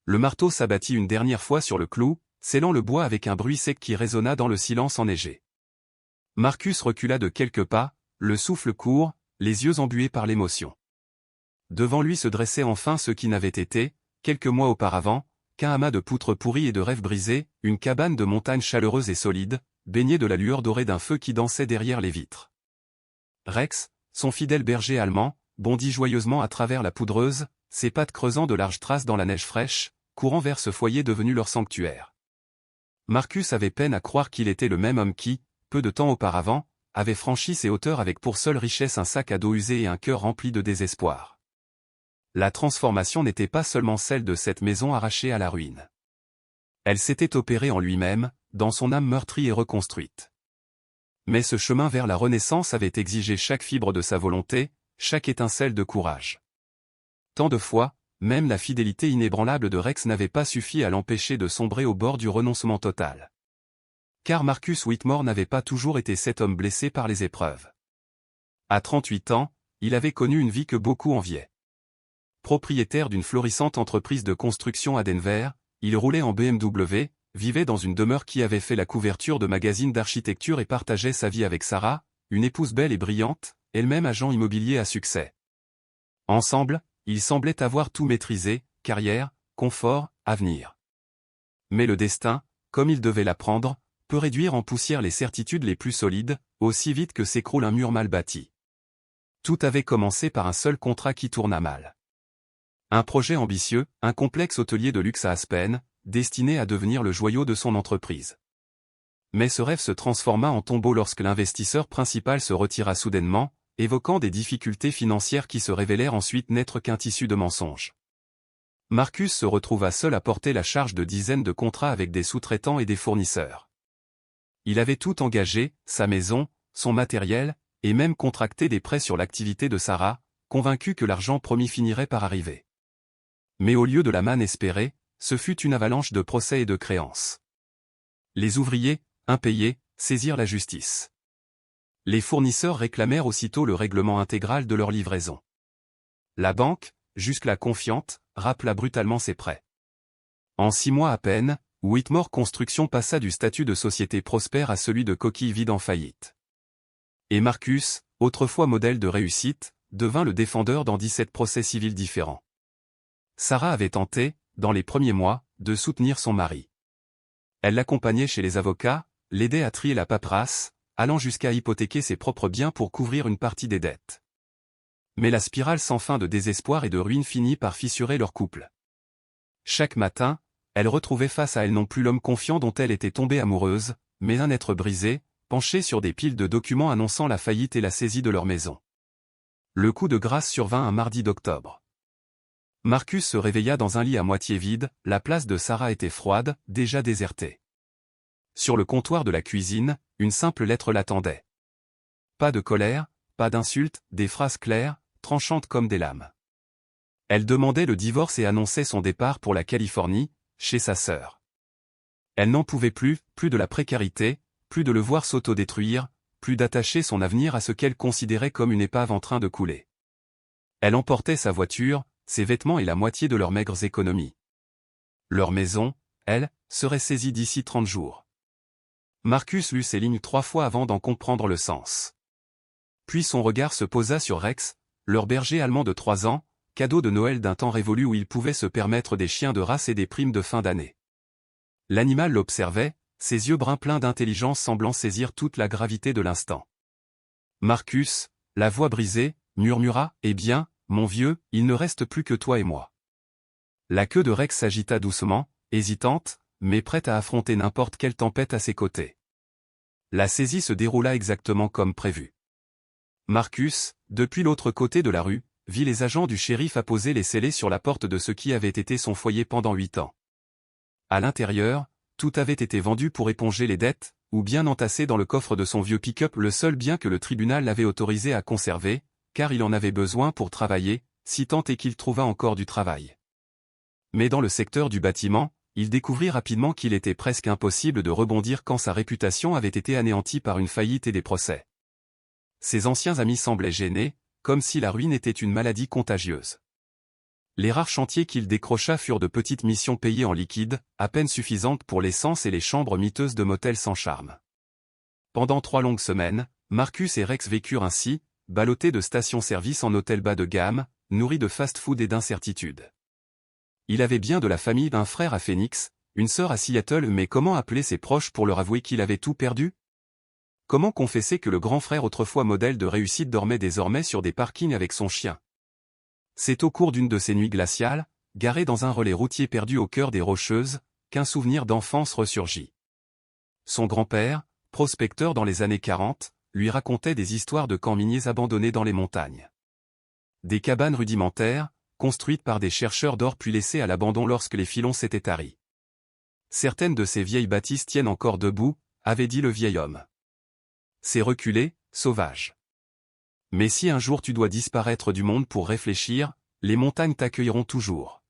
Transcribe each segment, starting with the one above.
Le marteau s'abattit une dernière fois sur le clou, scellant le bois avec un bruit sec qui résonna dans le silence enneigé. Marcus recula de quelques pas, le souffle court, les yeux embués par l'émotion. Devant lui se dressait enfin ce qui n'avait été, quelques mois auparavant, qu'un amas de poutres pourries et de rêves brisés, une cabane de montagne chaleureuse et solide, baignée de la lueur dorée d'un feu qui dansait derrière les vitres. Rex, son fidèle berger allemand, bondit joyeusement à travers la poudreuse, ses pattes creusant de larges traces dans la neige fraîche, courant vers ce foyer devenu leur sanctuaire. Marcus avait peine à croire qu'il était le même homme qui, peu de temps auparavant, avait franchi ces hauteurs avec pour seule richesse un sac à dos usé et un cœur rempli de désespoir. La transformation n'était pas seulement celle de cette maison arrachée à la ruine. Elle s'était opérée en lui-même, dans son âme meurtrie et reconstruite. Mais ce chemin vers la renaissance avait exigé chaque fibre de sa volonté, chaque étincelle de courage. Tant de fois, même la fidélité inébranlable de Rex n'avait pas suffi à l'empêcher de sombrer au bord du renoncement total. Car Marcus Whitmore n'avait pas toujours été cet homme blessé par les épreuves. À 38 ans, il avait connu une vie que beaucoup enviaient. Propriétaire d'une florissante entreprise de construction à Denver, il roulait en BMW, vivait dans une demeure qui avait fait la couverture de magazines d'architecture et partageait sa vie avec Sarah, une épouse belle et brillante, elle-même agent immobilier à succès. Ensemble, ils semblaient avoir tout maîtrisé, carrière, confort, avenir. Mais le destin, comme il devait l'apprendre, peut réduire en poussière les certitudes les plus solides, aussi vite que s'écroule un mur mal bâti. Tout avait commencé par un seul contrat qui tourna mal. Un projet ambitieux, un complexe hôtelier de luxe à Aspen, destiné à devenir le joyau de son entreprise. Mais ce rêve se transforma en tombeau lorsque l'investisseur principal se retira soudainement, évoquant des difficultés financières qui se révélèrent ensuite n'être qu'un tissu de mensonges. Marcus se retrouva seul à porter la charge de dizaines de contrats avec des sous-traitants et des fournisseurs. Il avait tout engagé, sa maison, son matériel, et même contracté des prêts sur l'activité de Sarah, convaincu que l'argent promis finirait par arriver. Mais au lieu de la manne espérée, ce fut une avalanche de procès et de créances. Les ouvriers, impayés, saisirent la justice. Les fournisseurs réclamèrent aussitôt le règlement intégral de leur livraison. La banque, jusque-là confiante, rappela brutalement ses prêts. En 6 mois à peine, Whitmore Construction passa du statut de société prospère à celui de coquille vide en faillite. Et Marcus, autrefois modèle de réussite, devint le défendeur dans 17 procès civils différents. Sarah avait tenté, dans les premiers mois, de soutenir son mari. Elle l'accompagnait chez les avocats, l'aidait à trier la paperasse, allant jusqu'à hypothéquer ses propres biens pour couvrir une partie des dettes. Mais la spirale sans fin de désespoir et de ruine finit par fissurer leur couple. Chaque matin, elle retrouvait face à elle non plus l'homme confiant dont elle était tombée amoureuse, mais un être brisé, penché sur des piles de documents annonçant la faillite et la saisie de leur maison. Le coup de grâce survint un mardi d'octobre. Marcus se réveilla dans un lit à moitié vide, la place de Sarah était froide, déjà désertée. Sur le comptoir de la cuisine, une simple lettre l'attendait. Pas de colère, pas d'insulte, des phrases claires, tranchantes comme des lames. Elle demandait le divorce et annonçait son départ pour la Californie, chez sa sœur. Elle n'en pouvait plus de la précarité, plus de le voir s'autodétruire, plus d'attacher son avenir à ce qu'elle considérait comme une épave en train de couler. Elle emportait sa voiture, ses vêtements et la moitié de leurs maigres économies. Leur maison, elle, serait saisie d'ici 30 jours. Marcus lut ces lignes 3 fois avant d'en comprendre le sens. Puis son regard se posa sur Rex, leur berger allemand de 3 ans, cadeau de Noël d'un temps révolu où il pouvait se permettre des chiens de race et des primes de fin d'année. L'animal l'observait, ses yeux bruns pleins d'intelligence semblant saisir toute la gravité de l'instant. Marcus, la voix brisée, murmura « Eh bien, mon vieux, il ne reste plus que toi et moi. » La queue de Rex s'agita doucement, hésitante, mais prête à affronter n'importe quelle tempête à ses côtés. La saisie se déroula exactement comme prévu. Marcus, depuis l'autre côté de la rue, vit les agents du shérif apposer les scellés sur la porte de ce qui avait été son foyer pendant 8 ans. À l'intérieur, tout avait été vendu pour éponger les dettes, ou bien entassé dans le coffre de son vieux pick-up, le seul bien que le tribunal l'avait autorisé à conserver, car il en avait besoin pour travailler, si tant est qu'il trouva encore du travail. Mais dans le secteur du bâtiment, il découvrit rapidement qu'il était presque impossible de rebondir quand sa réputation avait été anéantie par une faillite et des procès. Ses anciens amis semblaient gênés, comme si la ruine était une maladie contagieuse. Les rares chantiers qu'il décrocha furent de petites missions payées en liquide, à peine suffisantes pour l'essence et les chambres miteuses de motels sans charme. Pendant 3 longues semaines, Marcus et Rex vécurent ainsi, ballottés de stations-service en hôtels bas de gamme, nourris de fast-food et d'incertitudes. Il avait bien de la famille, d'un frère à Phoenix, une sœur à Seattle, mais comment appeler ses proches pour leur avouer qu'il avait tout perdu? Comment confesser que le grand frère, autrefois modèle de réussite, dormait désormais sur des parkings avec son chien? C'est au cours d'une de ces nuits glaciales, garé dans un relais routier perdu au cœur des Rocheuses, qu'un souvenir d'enfance ressurgit. Son grand-père, prospecteur dans les années 40, lui racontait des histoires de camps miniers abandonnés dans les montagnes. Des cabanes rudimentaires, construites par des chercheurs d'or puis laissées à l'abandon lorsque les filons s'étaient taris. Certaines de ces vieilles bâtisses tiennent encore debout, avait dit le vieil homme. C'est reculé, sauvage. Mais si un jour tu dois disparaître du monde pour réfléchir, les montagnes t'accueilleront toujours.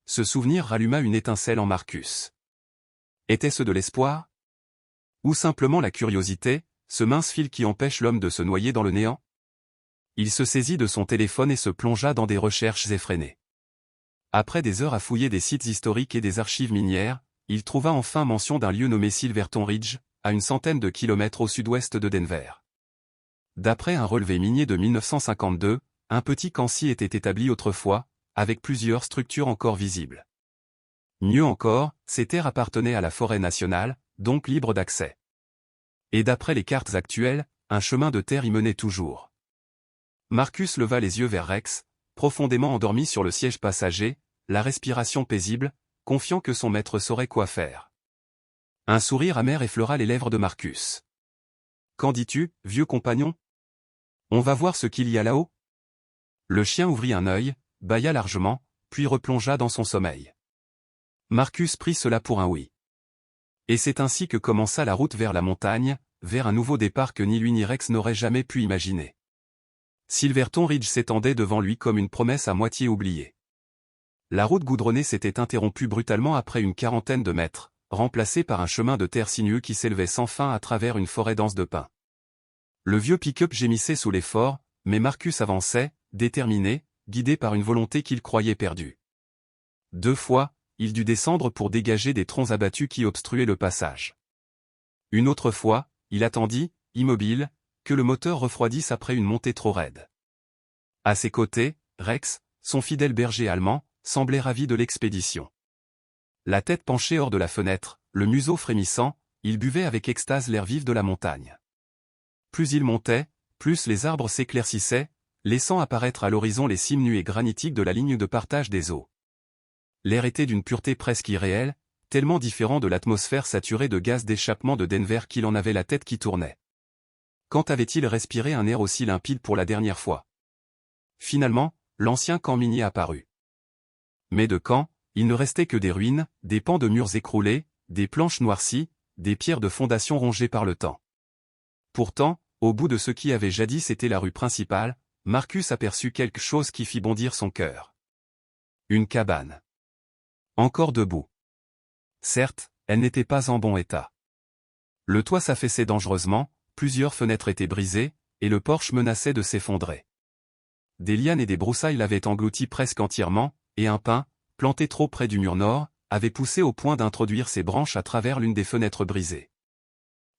Ce souvenir ralluma une étincelle en Marcus. Était-ce de l'espoir? Ou simplement la curiosité, ce mince fil qui empêche l'homme de se noyer dans le néant? Il se saisit de son téléphone et se plongea dans des recherches effrénées. Après des heures à fouiller des sites historiques et des archives minières, il trouva enfin mention d'un lieu nommé Silverton Ridge, à une centaine de kilomètres au sud-ouest de Denver. D'après un relevé minier de 1952, un petit camp s'y était établi autrefois, avec plusieurs structures encore visibles. Mieux encore, ces terres appartenaient à la forêt nationale, donc libre d'accès. Et d'après les cartes actuelles, un chemin de terre y menait toujours. Marcus leva les yeux vers Rex, profondément endormi sur le siège passager, la respiration paisible, confiant que son maître saurait quoi faire. Un sourire amer effleura les lèvres de Marcus. « Qu'en dis-tu, vieux compagnon? On va voir ce qu'il y a là-haut » Le chien ouvrit un œil, bâilla largement, puis replongea dans son sommeil. Marcus prit cela pour un oui. Et c'est ainsi que commença la route vers la montagne, vers un nouveau départ que ni lui ni Rex n'auraient jamais pu imaginer. Silverton Ridge s'étendait devant lui comme une promesse à moitié oubliée. La route goudronnée s'était interrompue brutalement après une quarantaine de mètres, remplacée par un chemin de terre sinueux qui s'élevait sans fin à travers une forêt dense de pins. Le vieux pick-up gémissait sous l'effort, mais Marcus avançait, déterminé, guidé par une volonté qu'il croyait perdue. 2 fois, il dut descendre pour dégager des troncs abattus qui obstruaient le passage. Une autre fois, il attendit, immobile, que le moteur refroidisse après une montée trop raide. À ses côtés, Rex, son fidèle berger allemand, semblait ravi de l'expédition. La tête penchée hors de la fenêtre, le museau frémissant, il buvait avec extase l'air vif de la montagne. Plus il montait, plus les arbres s'éclaircissaient, laissant apparaître à l'horizon les cimes nues et granitiques de la ligne de partage des eaux. L'air était d'une pureté presque irréelle, tellement différent de l'atmosphère saturée de gaz d'échappement de Denver qu'il en avait la tête qui tournait. Quand avait-il respiré un air aussi limpide pour la dernière fois? Finalement, l'ancien camp minier apparut. Mais de camp, il ne restait que des ruines, des pans de murs écroulés, des planches noircies, des pierres de fondation rongées par le temps. Pourtant, au bout de ce qui avait jadis été la rue principale, Marcus aperçut quelque chose qui fit bondir son cœur. Une cabane. Encore debout. Certes, elle n'était pas en bon état. Le toit s'affaissait dangereusement, plusieurs fenêtres étaient brisées, et le porche menaçait de s'effondrer. Des lianes et des broussailles l'avaient englouti presque entièrement, et un pin, planté trop près du mur nord, avait poussé au point d'introduire ses branches à travers l'une des fenêtres brisées.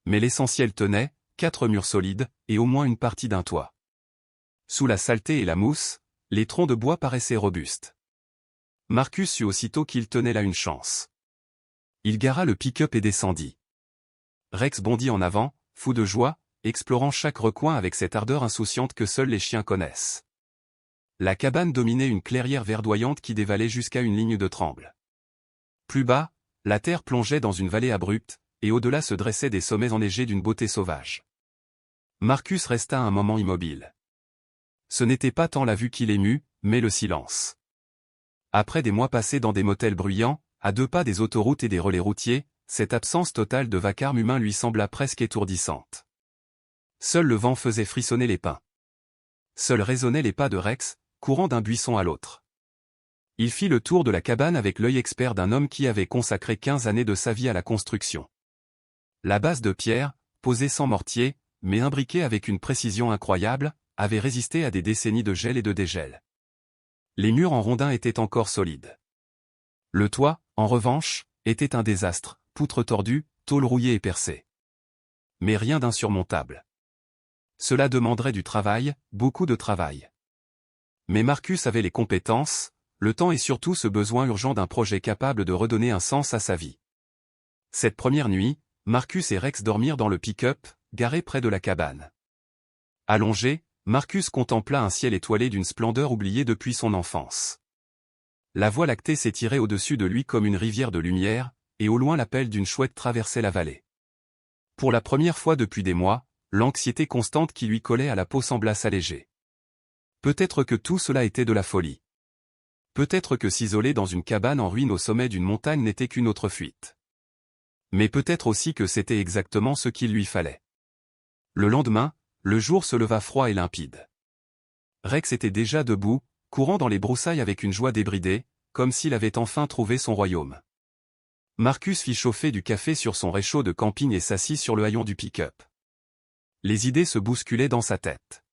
Mais l'essentiel tenait, 4 murs solides, et au moins une partie d'un toit. Sous la saleté et la mousse, les troncs de bois paraissaient robustes. Marcus sut aussitôt qu'il tenait là une chance. Il gara le pick-up et descendit. Rex bondit en avant, fou de joie, explorant chaque recoin avec cette ardeur insouciante que seuls les chiens connaissent. La cabane dominait une clairière verdoyante qui dévalait jusqu'à une ligne de tremble. Plus bas, la terre plongeait dans une vallée abrupte, et au-delà se dressaient des sommets enneigés d'une beauté sauvage. Marcus resta un moment immobile. Ce n'était pas tant la vue qui l'émut, mais le silence. Après des mois passés dans des motels bruyants, à 2 pas des autoroutes et des relais routiers, cette absence totale de vacarme humain lui sembla presque étourdissante. Seul le vent faisait frissonner les pins. Seuls résonnaient les pas de Rex, courant d'un buisson à l'autre. Il fit le tour de la cabane avec l'œil expert d'un homme qui avait consacré 15 années de sa vie à la construction. La base de pierre, posée sans mortier, mais imbriquée avec une précision incroyable, avait résisté à des décennies de gel et de dégel. Les murs en rondin étaient encore solides. Le toit, en revanche, était un désastre, poutres tordues, tôles rouillées et percées. Mais rien d'insurmontable. Cela demanderait du travail, beaucoup de travail. Mais Marcus avait les compétences, le temps et surtout ce besoin urgent d'un projet capable de redonner un sens à sa vie. Cette première nuit, Marcus et Rex dormirent dans le pick-up, garé près de la cabane. Allongé, Marcus contempla un ciel étoilé d'une splendeur oubliée depuis son enfance. La Voie lactée s'étirait au-dessus de lui comme une rivière de lumière, et au loin l'appel d'une chouette traversait la vallée. Pour la première fois depuis des mois, l'anxiété constante qui lui collait à la peau sembla s'alléger. Peut-être que tout cela était de la folie. Peut-être que s'isoler dans une cabane en ruine au sommet d'une montagne n'était qu'une autre fuite. Mais peut-être aussi que c'était exactement ce qu'il lui fallait. Le lendemain, le jour se leva froid et limpide. Rex était déjà debout, courant dans les broussailles avec une joie débridée, comme s'il avait enfin trouvé son royaume. Marcus fit chauffer du café sur son réchaud de camping et s'assit sur le haillon du pick-up. Les idées se bousculaient dans sa tête.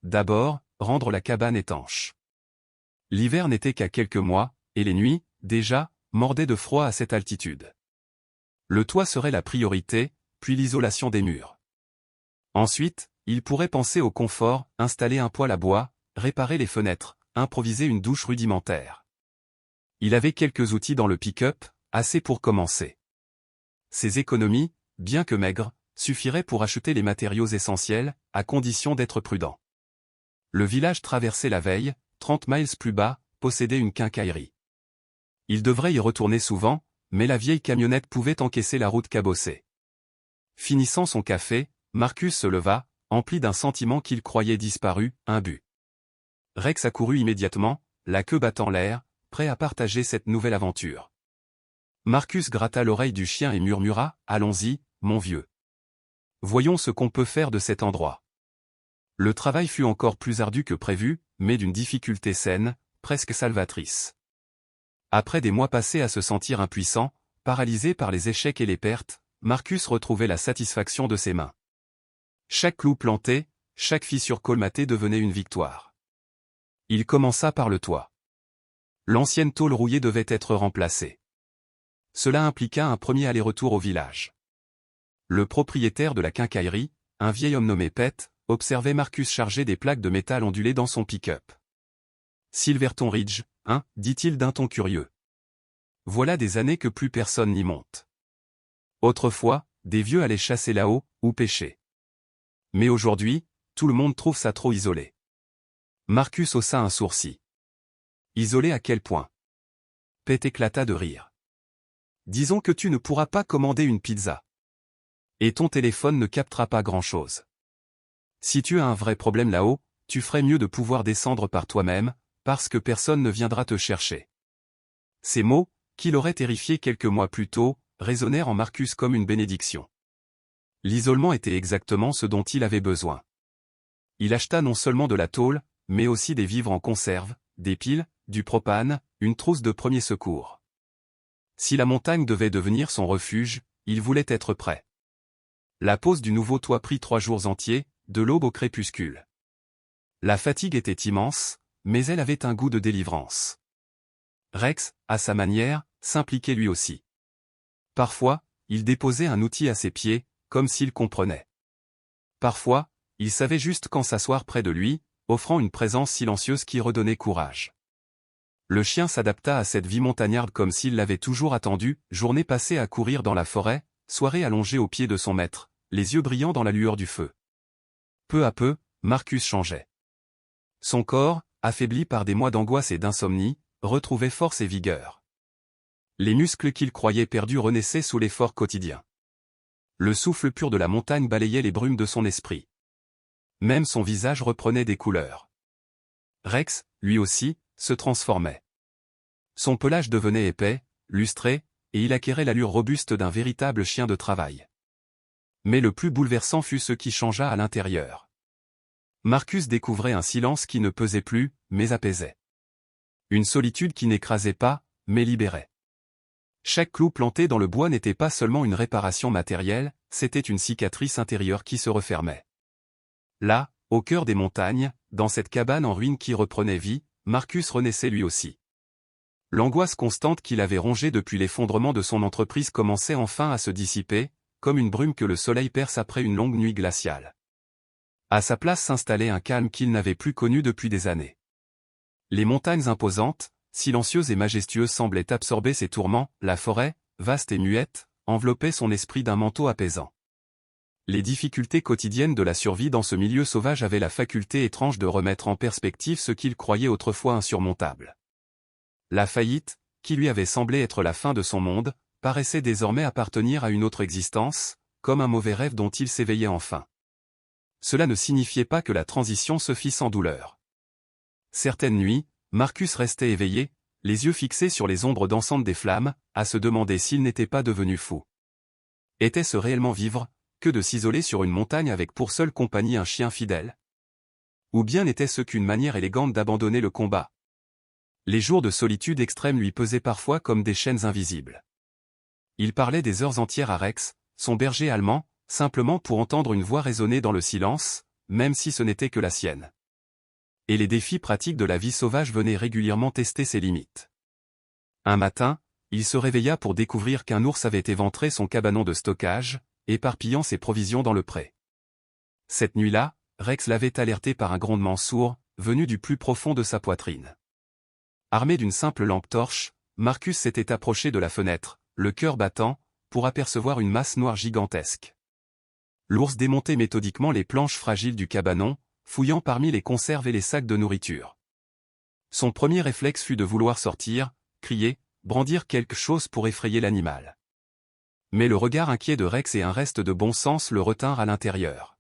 D'abord, rendre la cabane étanche. L'hiver n'était qu'à quelques mois, et les nuits, déjà, mordaient de froid à cette altitude. Le toit serait la priorité, puis l'isolation des murs. Ensuite, il pourrait penser au confort, installer un poêle à bois, réparer les fenêtres, improviser une douche rudimentaire. Il avait quelques outils dans le pick-up, assez pour commencer. Ces économies, bien que maigres, suffiraient pour acheter les matériaux essentiels, à condition d'être prudent. Le village traversé la veille, 30 miles plus bas, possédait une quincaillerie. Il devrait y retourner souvent, mais la vieille camionnette pouvait encaisser la route cabossée. Finissant son café, Marcus se leva, empli d'un sentiment qu'il croyait disparu, un but. Rex accourut immédiatement, la queue battant l'air, prêt à partager cette nouvelle aventure. Marcus gratta l'oreille du chien et murmura, « Allons-y, mon vieux. Voyons ce qu'on peut faire de cet endroit. » Le travail fut encore plus ardu que prévu, mais d'une difficulté saine, presque salvatrice. Après des mois passés à se sentir impuissant, paralysé par les échecs et les pertes, Marcus retrouvait la satisfaction de ses mains. Chaque clou planté, chaque fissure colmatée devenait une victoire. Il commença par le toit. L'ancienne tôle rouillée devait être remplacée. Cela impliqua un premier aller-retour au village. Le propriétaire de la quincaillerie, un vieil homme nommé Pete, observait Marcus charger des plaques de métal ondulées dans son pick-up. « Silverton Ridge, hein, dit-il d'un ton curieux. Voilà des années que plus personne n'y monte. Autrefois, des vieux allaient chasser là-haut, ou pêcher. Mais aujourd'hui, tout le monde trouve ça trop isolé. » Marcus haussa un sourcil. « Isolé à quel point ?» Pete éclata de rire. « Disons que tu ne pourras pas commander une pizza. Et ton téléphone ne captera pas grand-chose. Si tu as un vrai problème là-haut, tu ferais mieux de pouvoir descendre par toi-même, parce que personne ne viendra te chercher. » Ces mots, qui l'auraient terrifié quelques mois plus tôt, résonnèrent en Marcus comme une bénédiction. L'isolement était exactement ce dont il avait besoin. Il acheta non seulement de la tôle, mais aussi des vivres en conserve, des piles, du propane, une trousse de premier secours. Si la montagne devait devenir son refuge, il voulait être prêt. La pose du nouveau toit prit 3 jours entiers, de l'aube au crépuscule. La fatigue était immense, mais elle avait un goût de délivrance. Rex, à sa manière, s'impliquait lui aussi. Parfois, il déposait un outil à ses pieds, comme s'il comprenait. Parfois, il savait juste quand s'asseoir près de lui, offrant une présence silencieuse qui redonnait courage. Le chien s'adapta à cette vie montagnarde comme s'il l'avait toujours attendu, journée passée à courir dans la forêt, soirée allongée aux pieds de son maître, les yeux brillants dans la lueur du feu. Peu à peu, Marcus changeait. Son corps, affaibli par des mois d'angoisse et d'insomnie, retrouvait force et vigueur. Les muscles qu'il croyait perdus renaissaient sous l'effort quotidien. Le souffle pur de la montagne balayait les brumes de son esprit. Même son visage reprenait des couleurs. Rex, lui aussi, se transformait. Son pelage devenait épais, lustré, et il acquérait l'allure robuste d'un véritable chien de travail. Mais le plus bouleversant fut ce qui changea à l'intérieur. Marcus découvrait un silence qui ne pesait plus, mais apaisait. Une solitude qui n'écrasait pas, mais libérait. Chaque clou planté dans le bois n'était pas seulement une réparation matérielle, c'était une cicatrice intérieure qui se refermait. Là, au cœur des montagnes, dans cette cabane en ruine qui reprenait vie, Marcus renaissait lui aussi. L'angoisse constante qu'il avait rongée depuis l'effondrement de son entreprise commençait enfin à se dissiper, comme une brume que le soleil perce après une longue nuit glaciale. À sa place s'installait un calme qu'il n'avait plus connu depuis des années. Les montagnes imposantes, silencieuses et majestueuses semblaient absorber ses tourments, la forêt, vaste et muette, enveloppait son esprit d'un manteau apaisant. Les difficultés quotidiennes de la survie dans ce milieu sauvage avaient la faculté étrange de remettre en perspective ce qu'il croyait autrefois insurmontable. La faillite, qui lui avait semblé être la fin de son monde, paraissait désormais appartenir à une autre existence, comme un mauvais rêve dont il s'éveillait enfin. Cela ne signifiait pas que la transition se fit sans douleur. Certaines nuits, Marcus restait éveillé, les yeux fixés sur les ombres dansantes des flammes, à se demander s'il n'était pas devenu fou. Était-ce réellement vivre, que de s'isoler sur une montagne avec pour seule compagnie un chien fidèle? Ou bien n'était-ce qu'une manière élégante d'abandonner le combat? Les jours de solitude extrême lui pesaient parfois comme des chaînes invisibles. Il parlait des heures entières à Rex, son berger allemand, simplement pour entendre une voix résonner dans le silence, même si ce n'était que la sienne. Et les défis pratiques de la vie sauvage venaient régulièrement tester ses limites. Un matin, il se réveilla pour découvrir qu'un ours avait éventré son cabanon de stockage, éparpillant ses provisions dans le pré. Cette nuit-là, Rex l'avait alerté par un grondement sourd, venu du plus profond de sa poitrine. Armé d'une simple lampe torche, Marcus s'était approché de la fenêtre, le cœur battant, pour apercevoir une masse noire gigantesque. L'ours démontait méthodiquement les planches fragiles du cabanon, fouillant parmi les conserves et les sacs de nourriture. Son premier réflexe fut de vouloir sortir, crier, brandir quelque chose pour effrayer l'animal. Mais le regard inquiet de Rex et un reste de bon sens le retinrent à l'intérieur.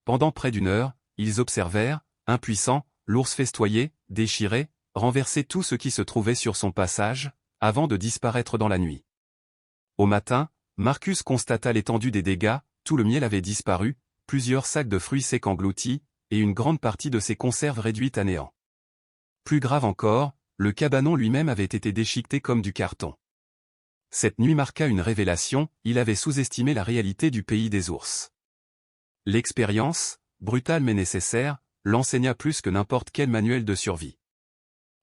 Pendant près d'une heure, ils observèrent, impuissants, l'ours festoyer, déchirer, renverser tout ce qui se trouvait sur son passage, avant de disparaître dans la nuit. Au matin, Marcus constata l'étendue des dégâts, tout le miel avait disparu, plusieurs sacs de fruits secs engloutis, et une grande partie de ses conserves réduites à néant. Plus grave encore, le cabanon lui-même avait été déchiqueté comme du carton. Cette nuit marqua une révélation, il avait sous-estimé la réalité du pays des ours. L'expérience, brutale mais nécessaire, l'enseigna plus que n'importe quel manuel de survie.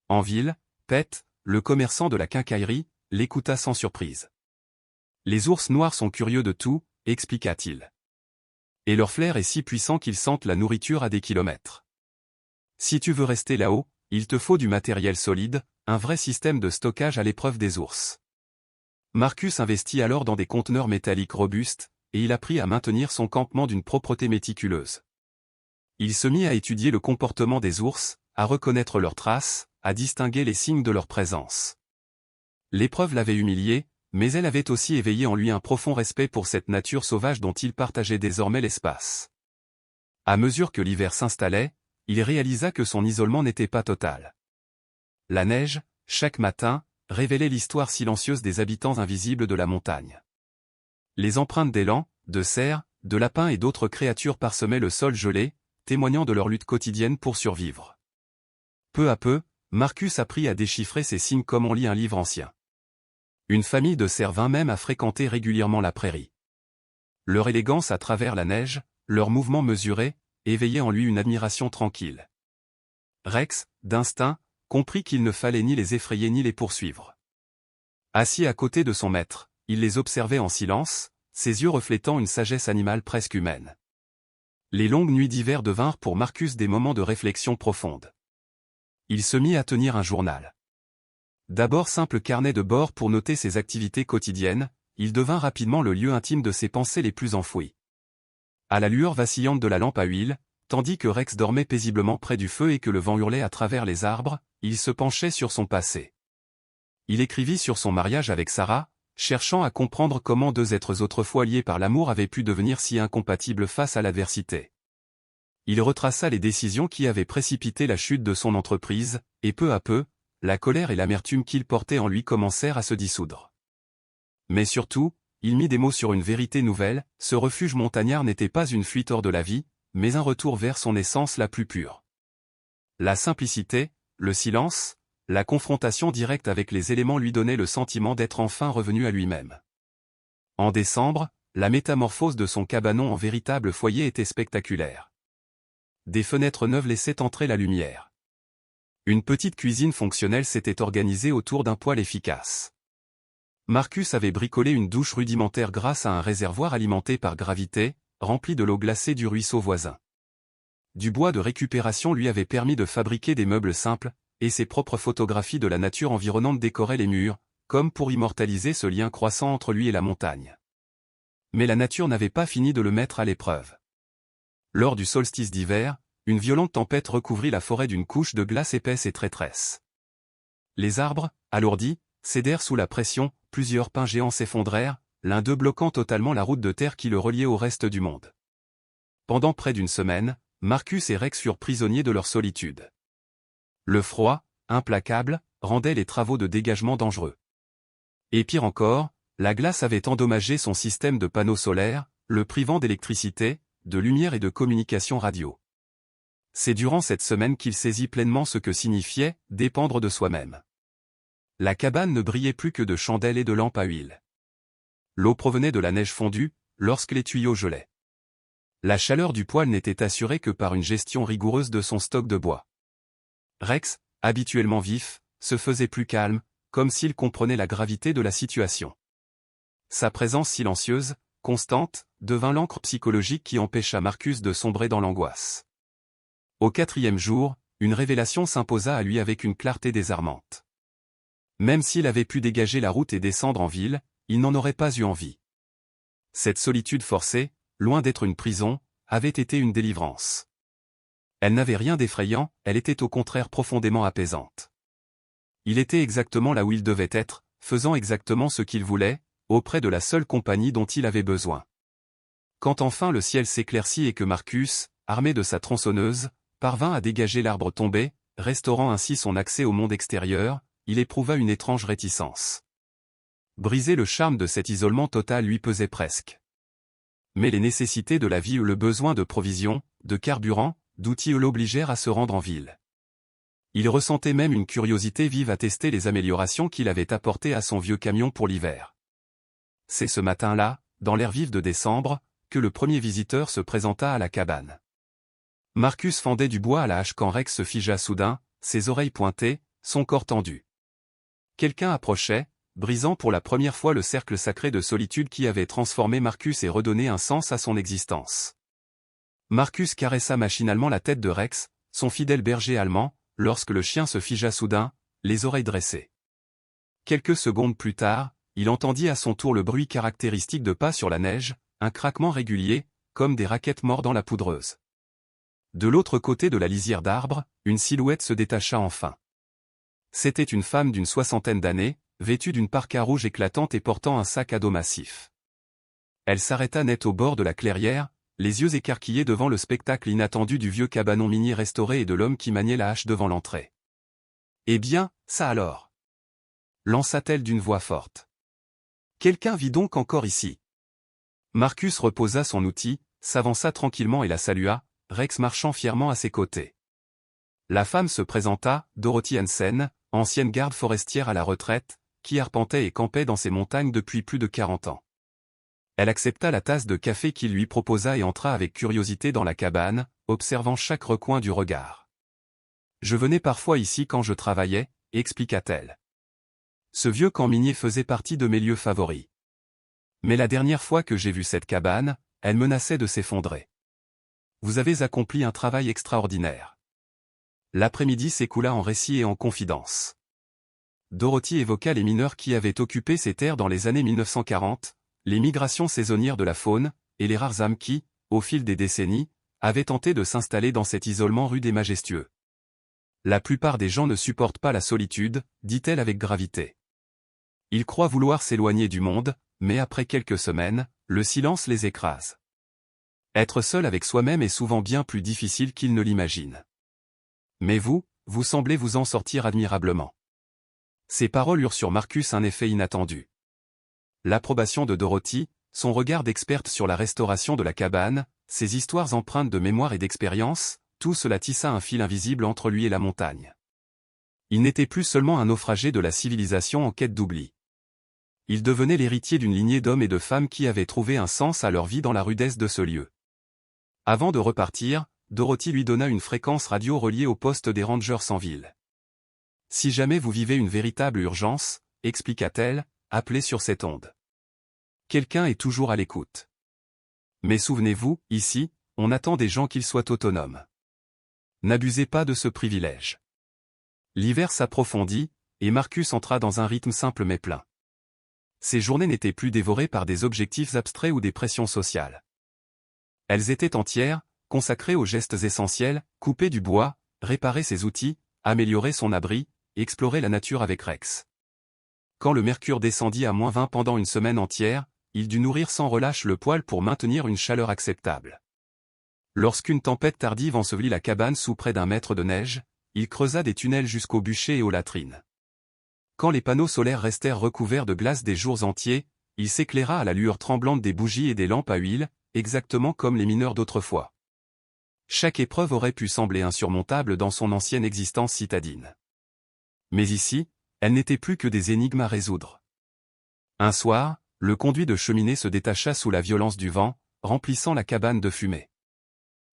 En ville, Pet, le commerçant de la quincaillerie, l'écouta sans surprise. Les ours noirs sont curieux de tout, expliqua-t-il. Et leur flair est si puissant qu'ils sentent la nourriture à des kilomètres. Si tu veux rester là-haut, il te faut du matériel solide, un vrai système de stockage à l'épreuve des ours. Marcus investit alors dans des conteneurs métalliques robustes, et il apprit à maintenir son campement d'une propreté méticuleuse. Il se mit à étudier le comportement des ours, à reconnaître leurs traces, à distinguer les signes de leur présence. L'épreuve l'avait humilié, mais elle avait aussi éveillé en lui un profond respect pour cette nature sauvage dont il partageait désormais l'espace. À mesure que l'hiver s'installait, il réalisa que son isolement n'était pas total. La neige, chaque matin, révélait l'histoire silencieuse des habitants invisibles de la montagne. Les empreintes d'élan, de cerfs, de lapins et d'autres créatures parsemaient le sol gelé, témoignant de leur lutte quotidienne pour survivre. Peu à peu, Marcus apprit à déchiffrer ces signes comme on lit un livre ancien. Une famille de cerfs vint même à fréquenter régulièrement la prairie. Leur élégance à travers la neige, leurs mouvements mesurés, éveillaient en lui une admiration tranquille. Rex, d'instinct, comprit qu'il ne fallait ni les effrayer ni les poursuivre. Assis à côté de son maître, il les observait en silence, ses yeux reflétant une sagesse animale presque humaine. Les longues nuits d'hiver devinrent pour Marcus des moments de réflexion profonde. Il se mit à tenir un journal. D'abord simple carnet de bord pour noter ses activités quotidiennes, il devint rapidement le lieu intime de ses pensées les plus enfouies. À la lueur vacillante de la lampe à huile, tandis que Rex dormait paisiblement près du feu et que le vent hurlait à travers les arbres, il se penchait sur son passé. Il écrivit sur son mariage avec Sarah, cherchant à comprendre comment deux êtres autrefois liés par l'amour avaient pu devenir si incompatibles face à l'adversité. Il retraça les décisions qui avaient précipité la chute de son entreprise, et peu à peu, la colère et l'amertume qu'il portait en lui commencèrent à se dissoudre. Mais surtout, il mit des mots sur une vérité nouvelle, ce refuge montagnard n'était pas une fuite hors de la vie, mais un retour vers son essence la plus pure. La simplicité, le silence, la confrontation directe avec les éléments lui donnaient le sentiment d'être enfin revenu à lui-même. En décembre, la métamorphose de son cabanon en véritable foyer était spectaculaire. Des fenêtres neuves laissaient entrer la lumière. Une petite cuisine fonctionnelle s'était organisée autour d'un poêle efficace. Marcus avait bricolé une douche rudimentaire grâce à un réservoir alimenté par gravité, rempli de l'eau glacée du ruisseau voisin. Du bois de récupération lui avait permis de fabriquer des meubles simples, et ses propres photographies de la nature environnante décoraient les murs, comme pour immortaliser ce lien croissant entre lui et la montagne. Mais la nature n'avait pas fini de le mettre à l'épreuve. Lors du solstice d'hiver, une violente tempête recouvrit la forêt d'une couche de glace épaisse et traîtresse. Les arbres, alourdis, cédèrent sous la pression, plusieurs pins géants s'effondrèrent, l'un d'eux bloquant totalement la route de terre qui le reliait au reste du monde. Pendant près d'une semaine, Marcus et Rex furent prisonniers de leur solitude. Le froid, implacable, rendait les travaux de dégagement dangereux. Et pire encore, la glace avait endommagé son système de panneaux solaires, le privant d'électricité, de lumière et de communication radio. C'est durant cette semaine qu'il saisit pleinement ce que signifiait « dépendre de soi-même ». La cabane ne brillait plus que de chandelles et de lampes à huile. L'eau provenait de la neige fondue, lorsque les tuyaux gelaient. La chaleur du poêle n'était assurée que par une gestion rigoureuse de son stock de bois. Rex, habituellement vif, se faisait plus calme, comme s'il comprenait la gravité de la situation. Sa présence silencieuse, constante, devint l'encre psychologique qui empêcha Marcus de sombrer dans l'angoisse. Au 4e jour, une révélation s'imposa à lui avec une clarté désarmante. Même s'il avait pu dégager la route et descendre en ville, il n'en aurait pas eu envie. Cette solitude forcée, loin d'être une prison, avait été une délivrance. Elle n'avait rien d'effrayant, elle était au contraire profondément apaisante. Il était exactement là où il devait être, faisant exactement ce qu'il voulait, auprès de la seule compagnie dont il avait besoin. Quand enfin le ciel s'éclaircit et que Marcus, armé de sa tronçonneuse, parvint à dégager l'arbre tombé, restaurant ainsi son accès au monde extérieur, il éprouva une étrange réticence. Briser le charme de cet isolement total lui pesait presque. Mais les nécessités de la vie ou le besoin de provisions, de carburant, d'outils l'obligèrent à se rendre en ville. Il ressentait même une curiosité vive à tester les améliorations qu'il avait apportées à son vieux camion pour l'hiver. C'est ce matin-là, dans l'air vif de décembre, que le premier visiteur se présenta à la cabane. Marcus fendait du bois à la hache quand Rex se figea soudain, ses oreilles pointées, son corps tendu. Quelqu'un approchait, brisant pour la première fois le cercle sacré de solitude qui avait transformé Marcus et redonné un sens à son existence. Marcus caressa machinalement la tête de Rex, son fidèle berger allemand, lorsque le chien se figea soudain, les oreilles dressées. Quelques secondes plus tard, il entendit à son tour le bruit caractéristique de pas sur la neige, un craquement régulier, comme des raquettes mordant la poudreuse. De l'autre côté de la lisière d'arbres, une silhouette se détacha enfin. C'était une femme d'une 60aine d'années, vêtue d'une parka rouge éclatante et portant un sac à dos massif. Elle s'arrêta net au bord de la clairière, les yeux écarquillés devant le spectacle inattendu du vieux cabanon minier restauré et de l'homme qui maniait la hache devant l'entrée. « Eh bien, ça alors » lança-t-elle d'une voix forte. « Quelqu'un vit donc encore ici ?» Marcus reposa son outil, s'avança tranquillement et la salua, Rex marchant fièrement à ses côtés. La femme se présenta, Dorothy Hansen, ancienne garde forestière à la retraite, qui arpentait et campait dans ces montagnes depuis plus de 40 ans. Elle accepta la tasse de café qu'il lui proposa et entra avec curiosité dans la cabane, observant chaque recoin du regard. « Je venais parfois ici quand je travaillais, » expliqua-t-elle. Ce vieux camp minier faisait partie de mes lieux favoris. Mais la dernière fois que j'ai vu cette cabane, elle menaçait de s'effondrer. Vous avez accompli un travail extraordinaire. L'après-midi s'écoula en récits et en confidences. Dorothy évoqua les mineurs qui avaient occupé ces terres dans les années 1940, les migrations saisonnières de la faune, et les rares âmes qui, au fil des décennies, avaient tenté de s'installer dans cet isolement rude et majestueux. La plupart des gens ne supportent pas la solitude, dit-elle avec gravité. Ils croient vouloir s'éloigner du monde, mais après quelques semaines, le silence les écrase. Être seul avec soi-même est souvent bien plus difficile qu'ils ne l'imaginent. Mais vous semblez vous en sortir admirablement. Ces paroles eurent sur Marcus un effet inattendu. L'approbation de Dorothy, son regard d'experte sur la restauration de la cabane, ses histoires empreintes de mémoire et d'expérience, tout cela tissa un fil invisible entre lui et la montagne. Il n'était plus seulement un naufragé de la civilisation en quête d'oubli. Il devenait l'héritier d'une lignée d'hommes et de femmes qui avaient trouvé un sens à leur vie dans la rudesse de ce lieu. Avant de repartir, Dorothy lui donna une fréquence radio reliée au poste des rangers en ville. Si jamais vous vivez une véritable urgence, expliqua-t-elle, appelez sur cette onde. Quelqu'un est toujours à l'écoute. Mais souvenez-vous, ici, on attend des gens qu'ils soient autonomes. N'abusez pas de ce privilège. L'hiver s'approfondit, et Marcus entra dans un rythme simple mais plein. Ses journées n'étaient plus dévorées par des objectifs abstraits ou des pressions sociales. Elles étaient entières, consacrées aux gestes essentiels, couper du bois, réparer ses outils, améliorer son abri, et explorer la nature avec Rex. Quand le mercure descendit à -20 pendant une semaine entière, il dut nourrir sans relâche le poêle pour maintenir une chaleur acceptable. Lorsqu'une tempête tardive ensevelit la cabane sous près d'un mètre de neige, il creusa des tunnels jusqu'aux bûchers et aux latrines. Quand les panneaux solaires restèrent recouverts de glace des jours entiers, il s'éclaira à la lueur tremblante des bougies et des lampes à huile, exactement comme les mineurs d'autrefois. Chaque épreuve aurait pu sembler insurmontable dans son ancienne existence citadine. Mais ici, elle n'était plus que des énigmes à résoudre. Un soir, le conduit de cheminée se détacha sous la violence du vent, remplissant la cabane de fumée.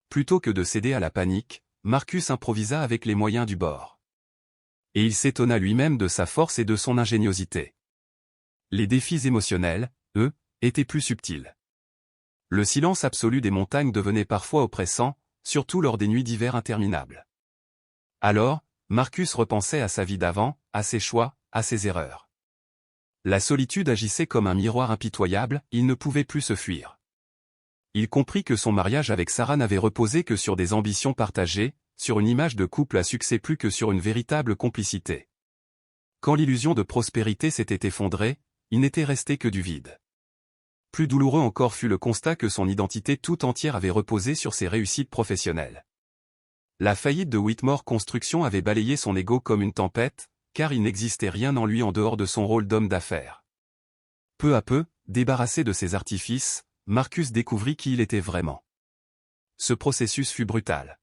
Plutôt que de céder à la panique, Marcus improvisa avec les moyens du bord. Et il s'étonna lui-même de sa force et de son ingéniosité. Les défis émotionnels, eux, étaient plus subtils. Le silence absolu des montagnes devenait parfois oppressant, surtout lors des nuits d'hiver interminables. Alors, Marcus repensait à sa vie d'avant, à ses choix, à ses erreurs. La solitude agissait comme un miroir impitoyable, il ne pouvait plus se fuir. Il comprit que son mariage avec Sarah n'avait reposé que sur des ambitions partagées, sur une image de couple à succès plus que sur une véritable complicité. Quand l'illusion de prospérité s'était effondrée, il n'était resté que du vide. Plus douloureux encore fut le constat que son identité tout entière avait reposé sur ses réussites professionnelles. La faillite de Whitmore Construction avait balayé son ego comme une tempête, car il n'existait rien en lui en dehors de son rôle d'homme d'affaires. Peu à peu, débarrassé de ses artifices, Marcus découvrit qui il était vraiment. Ce processus fut brutal.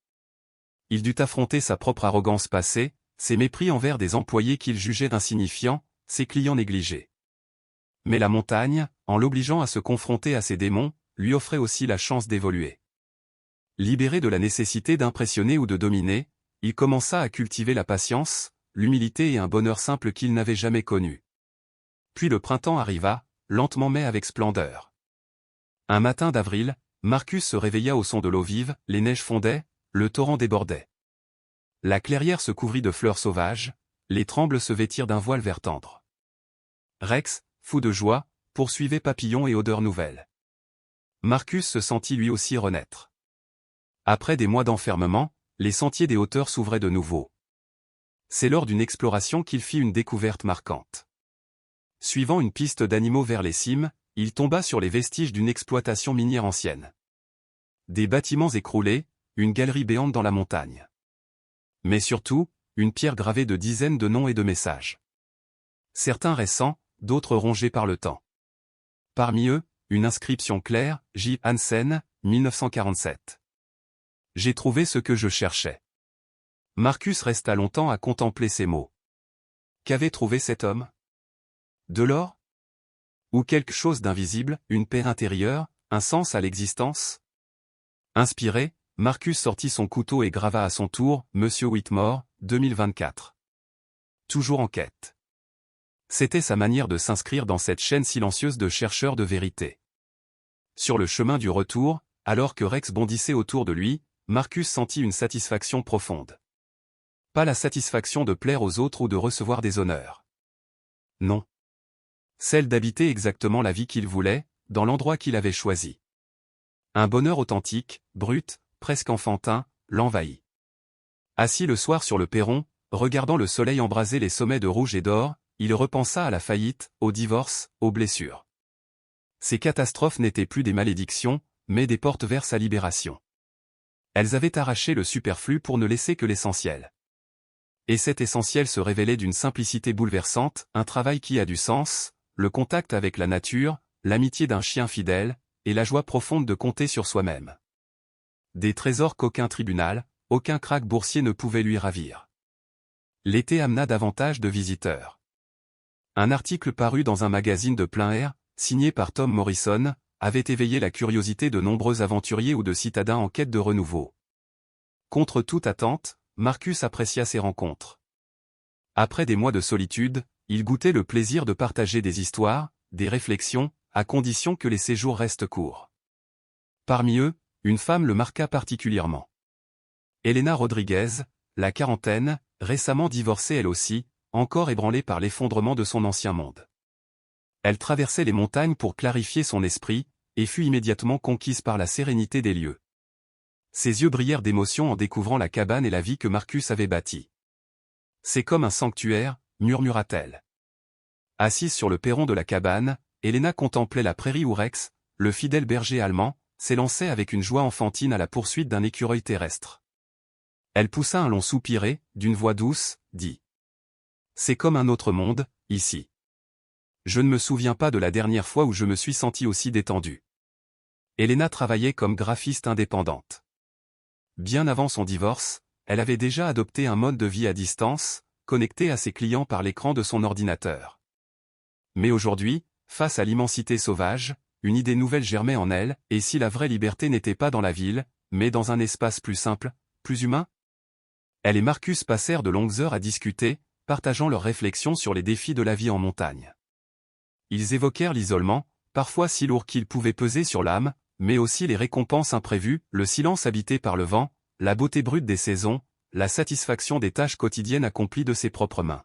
Il dut affronter sa propre arrogance passée, ses mépris envers des employés qu'il jugeait insignifiants, ses clients négligés. Mais la montagne, en l'obligeant à se confronter à ses démons, lui offrait aussi la chance d'évoluer. Libéré de la nécessité d'impressionner ou de dominer, il commença à cultiver la patience, l'humilité et un bonheur simple qu'il n'avait jamais connu. Puis le printemps arriva, lentement mais avec splendeur. Un matin d'avril, Marcus se réveilla au son de l'eau vive, les neiges fondaient, le torrent débordait. La clairière se couvrit de fleurs sauvages, les trembles se vêtirent d'un voile vert tendre. Rex, fou de joie, poursuivait papillons et odeurs nouvelles. Marcus se sentit lui aussi renaître. Après des mois d'enfermement, les sentiers des hauteurs s'ouvraient de nouveau. C'est lors d'une exploration qu'il fit une découverte marquante. Suivant une piste d'animaux vers les cimes, il tomba sur les vestiges d'une exploitation minière ancienne. Des bâtiments écroulés, une galerie béante dans la montagne. Mais surtout, une pierre gravée de dizaines de noms et de messages. Certains récents, d'autres rongés par le temps. Parmi eux, une inscription claire, J. Hansen, 1947. J'ai trouvé ce que je cherchais. Marcus resta longtemps à contempler ces mots. Qu'avait trouvé cet homme? De l'or? Ou quelque chose d'invisible, une paix intérieure, un sens à l'existence? Inspiré, Marcus sortit son couteau et grava à son tour, Monsieur Whitmore, 2024. Toujours en quête. C'était sa manière de s'inscrire dans cette chaîne silencieuse de chercheurs de vérité. Sur le chemin du retour, alors que Rex bondissait autour de lui, Marcus sentit une satisfaction profonde. Pas la satisfaction de plaire aux autres ou de recevoir des honneurs. Non. Celle d'habiter exactement la vie qu'il voulait, dans l'endroit qu'il avait choisi. Un bonheur authentique, brut, presque enfantin, l'envahit. Assis le soir sur le perron, regardant le soleil embraser les sommets de rouge et d'or, il repensa à la faillite, au divorce, aux blessures. Ces catastrophes n'étaient plus des malédictions, mais des portes vers sa libération. Elles avaient arraché le superflu pour ne laisser que l'essentiel. Et cet essentiel se révélait d'une simplicité bouleversante, un travail qui a du sens, le contact avec la nature, l'amitié d'un chien fidèle, et la joie profonde de compter sur soi-même. Des trésors qu'aucun tribunal, aucun krach boursier ne pouvait lui ravir. L'été amena davantage de visiteurs. Un article paru dans un magazine de plein air, signé par Tom Morrison, avait éveillé la curiosité de nombreux aventuriers ou de citadins en quête de renouveau. Contre toute attente, Marcus apprécia ces rencontres. Après des mois de solitude, il goûtait le plaisir de partager des histoires, des réflexions, à condition que les séjours restent courts. Parmi eux, une femme le marqua particulièrement. Elena Rodriguez, la quarantaine, récemment divorcée elle aussi, encore ébranlée par l'effondrement de son ancien monde. Elle traversait les montagnes pour clarifier son esprit, et fut immédiatement conquise par la sérénité des lieux. Ses yeux brillèrent d'émotion en découvrant la cabane et la vie que Marcus avait bâtie. C'est comme un sanctuaire, murmura-t-elle. Assise sur le perron de la cabane, Elena contemplait la prairie où Rex, le fidèle berger allemand, s'élançait avec une joie enfantine à la poursuite d'un écureuil terrestre. Elle poussa un long soupiré, d'une voix douce, dit. C'est comme un autre monde, ici. Je ne me souviens pas de la dernière fois où je me suis sentie aussi détendue. Elena travaillait comme graphiste indépendante. Bien avant son divorce, elle avait déjà adopté un mode de vie à distance, connecté à ses clients par l'écran de son ordinateur. Mais aujourd'hui, face à l'immensité sauvage, une idée nouvelle germait en elle, et si la vraie liberté n'était pas dans la ville, mais dans un espace plus simple, plus humain? Elle et Marcus passèrent de longues heures à discuter, partageant leurs réflexions sur les défis de la vie en montagne. Ils évoquèrent l'isolement, parfois si lourd qu'il pouvait peser sur l'âme, mais aussi les récompenses imprévues, le silence habité par le vent, la beauté brute des saisons, la satisfaction des tâches quotidiennes accomplies de ses propres mains.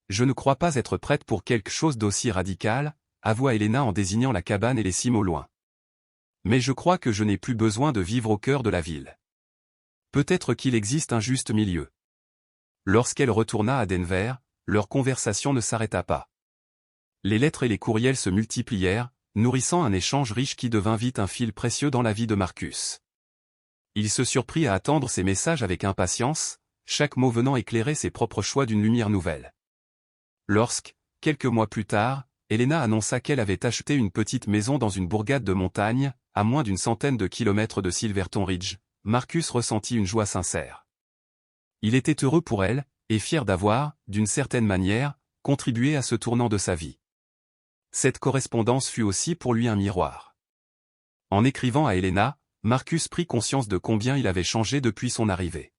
Je ne crois pas être prête pour quelque chose d'aussi radical, avoua Elena en désignant la cabane et les cimes au loin. Mais je crois que je n'ai plus besoin de vivre au cœur de la ville. Peut-être qu'il existe un juste milieu. Lorsqu'elle retourna à Denver, leur conversation ne s'arrêta pas. Les lettres et les courriels se multiplièrent, nourrissant un échange riche qui devint vite un fil précieux dans la vie de Marcus. Il se surprit à attendre ces messages avec impatience, chaque mot venant éclairer ses propres choix d'une lumière nouvelle. Lorsque, quelques mois plus tard, Elena annonça qu'elle avait acheté une petite maison dans une bourgade de montagne, à moins d'une centaine de kilomètres de Silverton Ridge, Marcus ressentit une joie sincère. Il était heureux pour elle, et fier d'avoir, d'une certaine manière, contribué à ce tournant de sa vie. Cette correspondance fut aussi pour lui un miroir. En écrivant à Elena, Marcus prit conscience de combien il avait changé depuis son arrivée.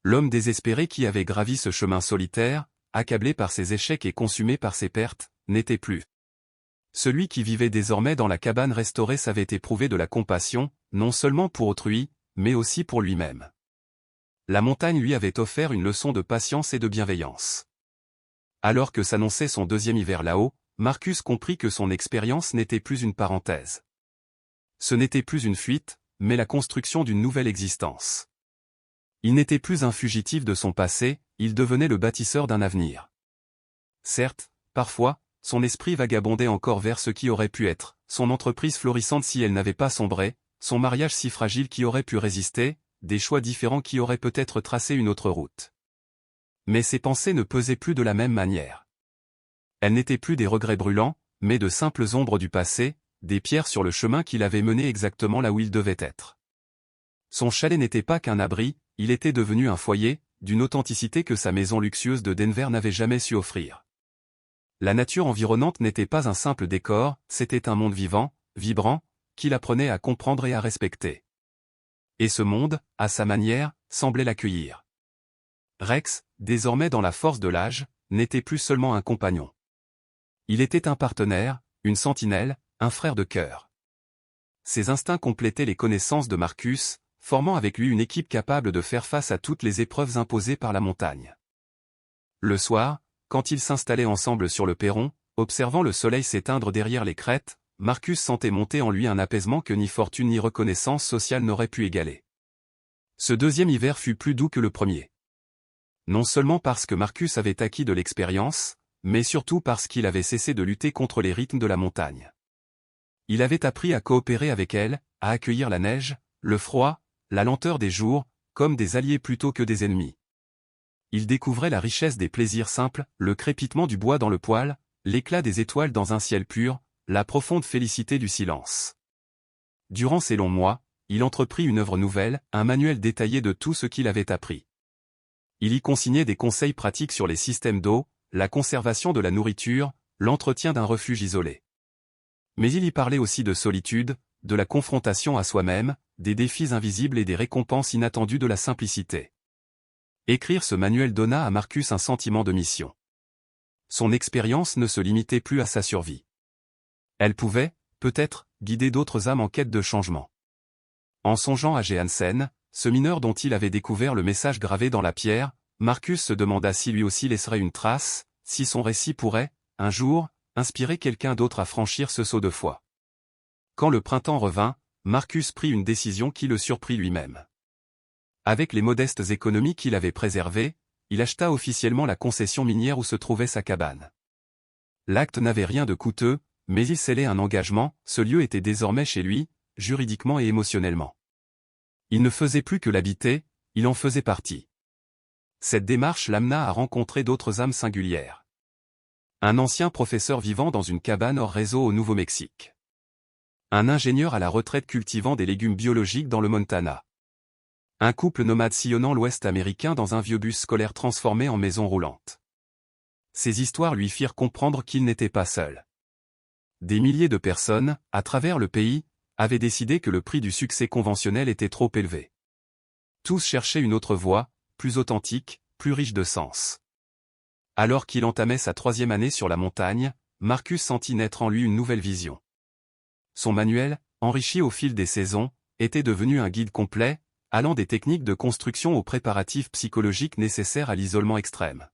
L'homme désespéré qui avait gravi ce chemin solitaire, accablé par ses échecs et consumé par ses pertes, n'était plus. Celui qui vivait désormais dans la cabane restaurée savait éprouver de la compassion, non seulement pour autrui, mais aussi pour lui-même. La montagne lui avait offert une leçon de patience et de bienveillance. Alors que s'annonçait son deuxième hiver là-haut, Marcus comprit que son expérience n'était plus une parenthèse. Ce n'était plus une fuite, mais la construction d'une nouvelle existence. Il n'était plus un fugitif de son passé, il devenait le bâtisseur d'un avenir. Certes, parfois, son esprit vagabondait encore vers ce qui aurait pu être, son entreprise florissante si elle n'avait pas sombré, son mariage si fragile qui aurait pu résister, des choix différents qui auraient peut-être tracé une autre route. Mais ses pensées ne pesaient plus de la même manière. Elles n'étaient plus des regrets brûlants, mais de simples ombres du passé, des pierres sur le chemin qui l'avait mené exactement là où il devait être. Son chalet n'était pas qu'un abri, il était devenu un foyer, d'une authenticité que sa maison luxueuse de Denver n'avait jamais su offrir. La nature environnante n'était pas un simple décor, c'était un monde vivant, vibrant, qu'il apprenait à comprendre et à respecter. Et ce monde, à sa manière, semblait l'accueillir. Rex, désormais dans la force de l'âge, n'était plus seulement un compagnon. Il était un partenaire, une sentinelle, un frère de cœur. Ses instincts complétaient les connaissances de Marcus, formant avec lui une équipe capable de faire face à toutes les épreuves imposées par la montagne. Le soir, quand ils s'installaient ensemble sur le perron, observant le soleil s'éteindre derrière les crêtes, Marcus sentait monter en lui un apaisement que ni fortune ni reconnaissance sociale n'auraient pu égaler. Ce deuxième hiver fut plus doux que le premier. Non seulement parce que Marcus avait acquis de l'expérience, mais surtout parce qu'il avait cessé de lutter contre les rythmes de la montagne. Il avait appris à coopérer avec elle, à accueillir la neige, le froid, la lenteur des jours, comme des alliés plutôt que des ennemis. Il découvrait la richesse des plaisirs simples, le crépitement du bois dans le poêle, l'éclat des étoiles dans un ciel pur, la profonde félicité du silence. Durant ces longs mois, il entreprit une œuvre nouvelle, un manuel détaillé de tout ce qu'il avait appris. Il y consignait des conseils pratiques sur les systèmes d'eau, la conservation de la nourriture, l'entretien d'un refuge isolé. Mais il y parlait aussi de solitude, de la confrontation à soi-même, des défis invisibles et des récompenses inattendues de la simplicité. Écrire ce manuel donna à Marcus un sentiment de mission. Son expérience ne se limitait plus à sa survie. Elle pouvait, peut-être, guider d'autres âmes en quête de changement. En songeant à J. Hansen, ce mineur dont il avait découvert le message gravé dans la pierre, Marcus se demanda si lui aussi laisserait une trace, si son récit pourrait, un jour, inspirer quelqu'un d'autre à franchir ce saut de foi. Quand le printemps revint, Marcus prit une décision qui le surprit lui-même. Avec les modestes économies qu'il avait préservées, il acheta officiellement la concession minière où se trouvait sa cabane. L'acte n'avait rien de coûteux, mais il scellait un engagement, ce lieu était désormais chez lui, juridiquement et émotionnellement. Il ne faisait plus que l'habiter, il en faisait partie. Cette démarche l'amena à rencontrer d'autres âmes singulières. Un ancien professeur vivant dans une cabane hors réseau au Nouveau-Mexique. Un ingénieur à la retraite cultivant des légumes biologiques dans le Montana. Un couple nomade sillonnant l'Ouest américain dans un vieux bus scolaire transformé en maison roulante. Ces histoires lui firent comprendre qu'il n'était pas seul. Des milliers de personnes, à travers le pays, avaient décidé que le prix du succès conventionnel était trop élevé. Tous cherchaient une autre voie, plus authentique, plus riche de sens. Alors qu'il entamait sa 3e année sur la montagne, Marcus sentit naître en lui une nouvelle vision. Son manuel, enrichi au fil des saisons, était devenu un guide complet, allant des techniques de construction aux préparatifs psychologiques nécessaires à l'isolement extrême.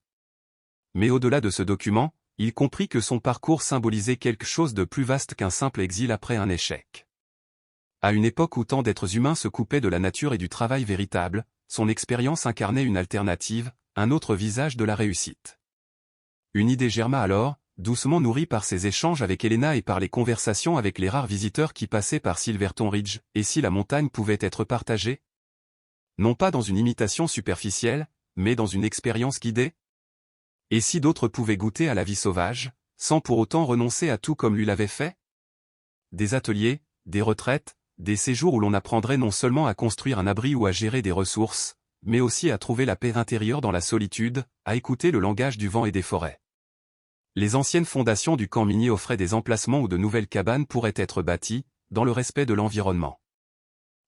Mais au-delà de ce document, il comprit que son parcours symbolisait quelque chose de plus vaste qu'un simple exil après un échec. À une époque où tant d'êtres humains se coupaient de la nature et du travail véritable, son expérience incarnait une alternative, un autre visage de la réussite. Une idée germa alors, doucement nourrie par ses échanges avec Helena et par les conversations avec les rares visiteurs qui passaient par Silverton Ridge, et si la montagne pouvait être partagée? Non pas dans une imitation superficielle, mais dans une expérience guidée? Et si d'autres pouvaient goûter à la vie sauvage, sans pour autant renoncer à tout comme lui l'avait fait? Des ateliers, des retraites, des séjours où l'on apprendrait non seulement à construire un abri ou à gérer des ressources, mais aussi à trouver la paix intérieure dans la solitude, à écouter le langage du vent et des forêts. Les anciennes fondations du camp minier offraient des emplacements où de nouvelles cabanes pourraient être bâties, dans le respect de l'environnement.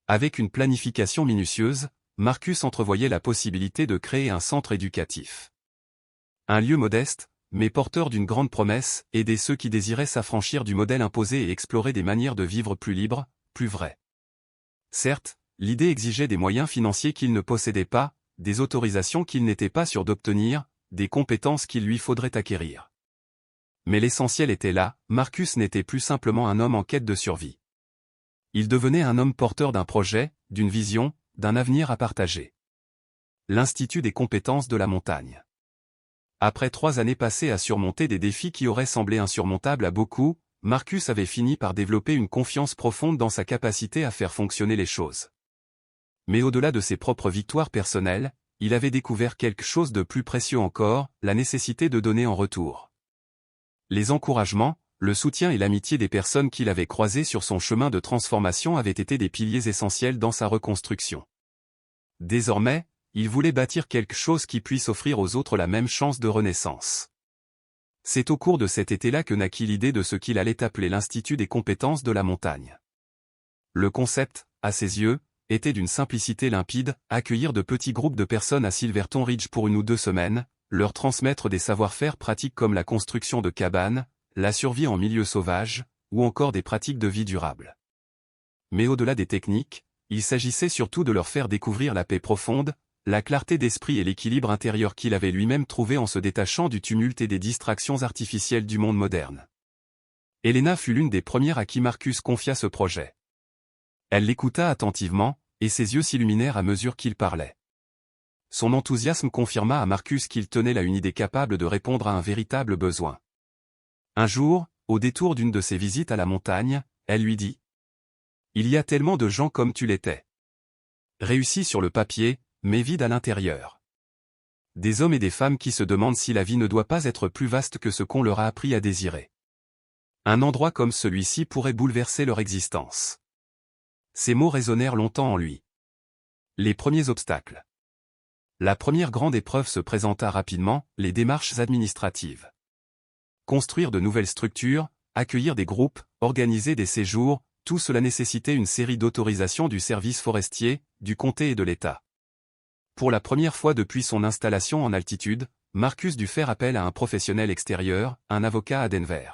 Avec une planification minutieuse, Marcus entrevoyait la possibilité de créer un centre éducatif. Un lieu modeste, mais porteur d'une grande promesse, aider ceux qui désiraient s'affranchir du modèle imposé et explorer des manières de vivre plus libres, plus vraies. Certes, l'idée exigeait des moyens financiers qu'il ne possédait pas, des autorisations qu'il n'était pas sûr d'obtenir, des compétences qu'il lui faudrait acquérir. Mais l'essentiel était là, Marcus n'était plus simplement un homme en quête de survie. Il devenait un homme porteur d'un projet, d'une vision, d'un avenir à partager. L'Institut des compétences de la montagne. Après 3 années passées à surmonter des défis qui auraient semblé insurmontables à beaucoup, Marcus avait fini par développer une confiance profonde dans sa capacité à faire fonctionner les choses. Mais au-delà de ses propres victoires personnelles, il avait découvert quelque chose de plus précieux encore, la nécessité de donner en retour. Les encouragements, le soutien et l'amitié des personnes qu'il avait croisées sur son chemin de transformation avaient été des piliers essentiels dans sa reconstruction. Désormais, il voulait bâtir quelque chose qui puisse offrir aux autres la même chance de renaissance. C'est au cours de cet été-là que naquit l'idée de ce qu'il allait appeler l'Institut des compétences de la montagne. Le concept, à ses yeux, était d'une simplicité limpide, accueillir de petits groupes de personnes à Silverton Ridge pour 1 ou 2 semaines, leur transmettre des savoir-faire pratiques comme la construction de cabanes, la survie en milieu sauvage, ou encore des pratiques de vie durable. Mais au-delà des techniques, il s'agissait surtout de leur faire découvrir la paix profonde, la clarté d'esprit et l'équilibre intérieur qu'il avait lui-même trouvé en se détachant du tumulte et des distractions artificielles du monde moderne. Helena fut l'une des premières à qui Marcus confia ce projet. Elle l'écouta attentivement, et ses yeux s'illuminèrent à mesure qu'il parlait. Son enthousiasme confirma à Marcus qu'il tenait là une idée capable de répondre à un véritable besoin. Un jour, au détour d'une de ses visites à la montagne, elle lui dit : « Il y a tellement de gens comme tu l'étais. Réussis sur le papier, mais vide à l'intérieur. Des hommes et des femmes qui se demandent si la vie ne doit pas être plus vaste que ce qu'on leur a appris à désirer. Un endroit comme celui-ci pourrait bouleverser leur existence. » Ces mots résonnèrent longtemps en lui. Les premiers obstacles. La première grande épreuve se présenta rapidement, les démarches administratives. Construire de nouvelles structures, accueillir des groupes, organiser des séjours, tout cela nécessitait une série d'autorisations du service forestier, du comté et de l'État. Pour la première fois depuis son installation en altitude, Marcus dut faire appel à un professionnel extérieur, un avocat à Denver.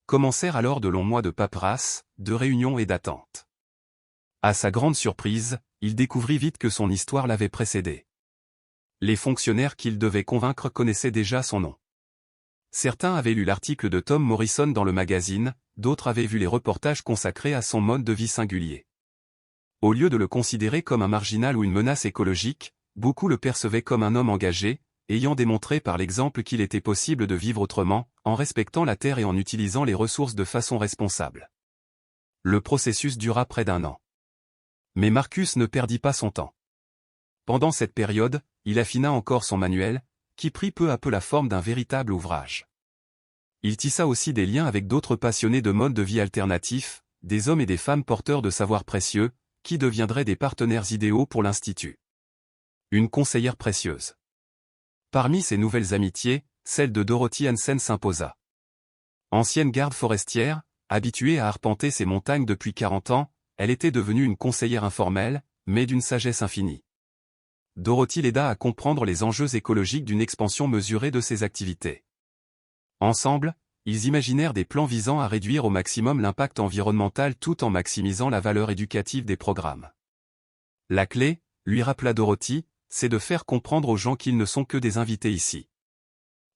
Commencèrent alors de longs mois de paperasse, de réunions et d'attente. À sa grande surprise, il découvrit vite que son histoire l'avait précédé. Les fonctionnaires qu'il devait convaincre connaissaient déjà son nom. Certains avaient lu l'article de Tom Morrison dans le magazine, d'autres avaient vu les reportages consacrés à son mode de vie singulier. Au lieu de le considérer comme un marginal ou une menace écologique, beaucoup le percevaient comme un homme engagé, ayant démontré par l'exemple qu'il était possible de vivre autrement, en respectant la terre et en utilisant les ressources de façon responsable. Le processus dura près d'1 an. Mais Marcus ne perdit pas son temps. Pendant cette période, il affina encore son manuel, qui prit peu à peu la forme d'un véritable ouvrage. Il tissa aussi des liens avec d'autres passionnés de modes de vie alternatifs, des hommes et des femmes porteurs de savoirs précieux, qui deviendraient des partenaires idéaux pour l'Institut. Une conseillère précieuse. Parmi ces nouvelles amitiés, celle de Dorothy Hansen s'imposa. Ancienne garde forestière, habituée à arpenter ces montagnes depuis 40 ans, elle était devenue une conseillère informelle, mais d'une sagesse infinie. Dorothy l'aida à comprendre les enjeux écologiques d'une expansion mesurée de ses activités. Ensemble, ils imaginèrent des plans visant à réduire au maximum l'impact environnemental tout en maximisant la valeur éducative des programmes. La clé, lui rappela Dorothy, c'est de faire comprendre aux gens qu'ils ne sont que des invités ici.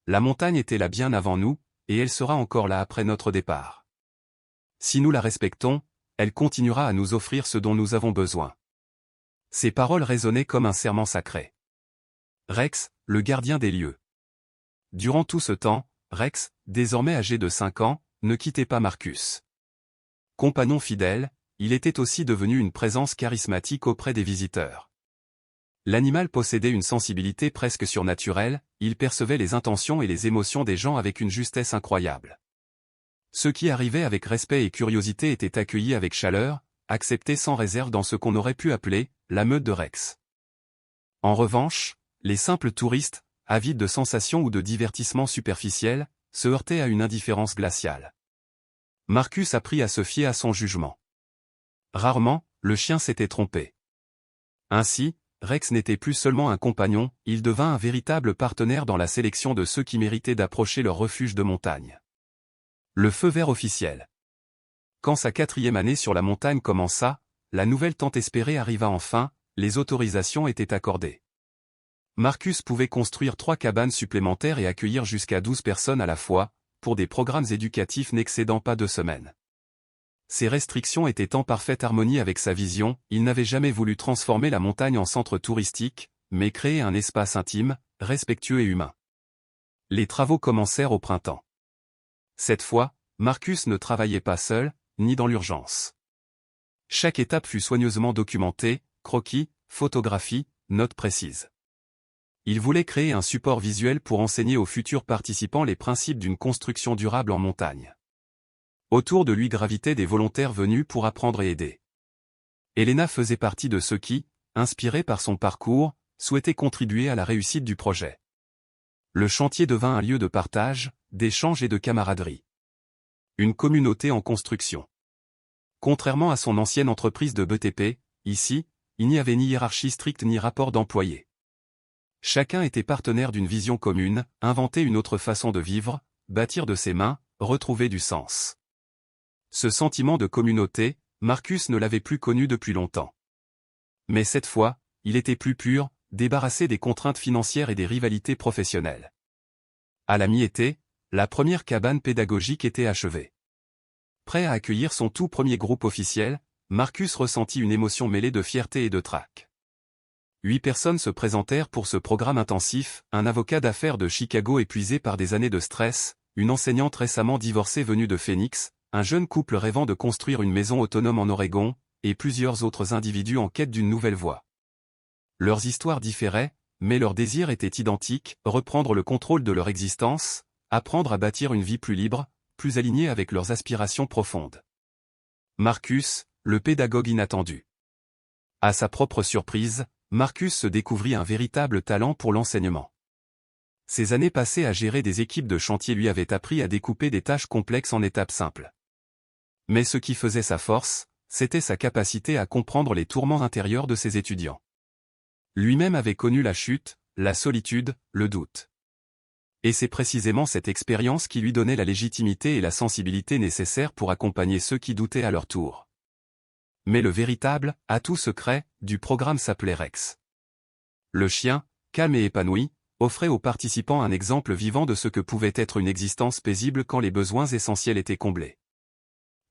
La montagne était là bien avant nous, et elle sera encore là après notre départ. Si nous la respectons, elle continuera à nous offrir ce dont nous avons besoin. Ces paroles résonnaient comme un serment sacré. Rex, le gardien des lieux. Durant tout ce temps, Rex, désormais âgé de 5 ans, ne quittait pas Marcus. Compagnon fidèle, il était aussi devenu une présence charismatique auprès des visiteurs. L'animal possédait une sensibilité presque surnaturelle, il percevait les intentions et les émotions des gens avec une justesse incroyable. Ceux qui arrivaient avec respect et curiosité étaient accueillis avec chaleur, acceptés sans réserve dans ce qu'on aurait pu appeler la meute de Rex. En revanche, les simples touristes, avides de sensations ou de divertissements superficiels, se heurtaient à une indifférence glaciale. Marcus apprit à se fier à son jugement. Rarement, le chien s'était trompé. Ainsi, Rex n'était plus seulement un compagnon, il devint un véritable partenaire dans la sélection de ceux qui méritaient d'approcher leur refuge de montagne. Le feu vert officiel. Quand sa 4e année sur la montagne commença, la nouvelle tant espérée arriva enfin, les autorisations étaient accordées. Marcus pouvait construire 3 cabanes supplémentaires et accueillir jusqu'à 12 personnes à la fois, pour des programmes éducatifs n'excédant pas 2 semaines. Ces restrictions étaient en parfaite harmonie avec sa vision, il n'avait jamais voulu transformer la montagne en centre touristique, mais créer un espace intime, respectueux et humain. Les travaux commencèrent au printemps. Cette fois, Marcus ne travaillait pas seul, ni dans l'urgence. Chaque étape fut soigneusement documentée, croquis, photographies, notes précises. Il voulait créer un support visuel pour enseigner aux futurs participants les principes d'une construction durable en montagne. Autour de lui gravitaient des volontaires venus pour apprendre et aider. Elena faisait partie de ceux qui, inspirés par son parcours, souhaitaient contribuer à la réussite du projet. Le chantier devint un lieu de partage, d'échange et de camaraderie. Une communauté en construction. Contrairement à son ancienne entreprise de BTP, ici, il n'y avait ni hiérarchie stricte ni rapport d'employés. Chacun était partenaire d'une vision commune, inventer une autre façon de vivre, bâtir de ses mains, retrouver du sens. Ce sentiment de communauté, Marcus ne l'avait plus connu depuis longtemps. Mais cette fois, il était plus pur, débarrassé des contraintes financières et des rivalités professionnelles. À la mi-été, la première cabane pédagogique était achevée. Prêt à accueillir son tout premier groupe officiel, Marcus ressentit une émotion mêlée de fierté et de trac. 8 personnes se présentèrent pour ce programme intensif, un avocat d'affaires de Chicago épuisé par des années de stress, une enseignante récemment divorcée venue de Phoenix, un jeune couple rêvant de construire une maison autonome en Oregon, et plusieurs autres individus en quête d'une nouvelle voie. Leurs histoires différaient, mais leurs désirs étaient identiques, reprendre le contrôle de leur existence, apprendre à bâtir une vie plus libre, plus alignée avec leurs aspirations profondes. Marcus, le pédagogue inattendu. À sa propre surprise, Marcus se découvrit un véritable talent pour l'enseignement. Ses années passées à gérer des équipes de chantier lui avaient appris à découper des tâches complexes en étapes simples. Mais ce qui faisait sa force, c'était sa capacité à comprendre les tourments intérieurs de ses étudiants. Lui-même avait connu la chute, la solitude, le doute. Et c'est précisément cette expérience qui lui donnait la légitimité et la sensibilité nécessaires pour accompagner ceux qui doutaient à leur tour. Mais le véritable atout secret du programme s'appelait Rex. Le chien, calme et épanoui, offrait aux participants un exemple vivant de ce que pouvait être une existence paisible quand les besoins essentiels étaient comblés.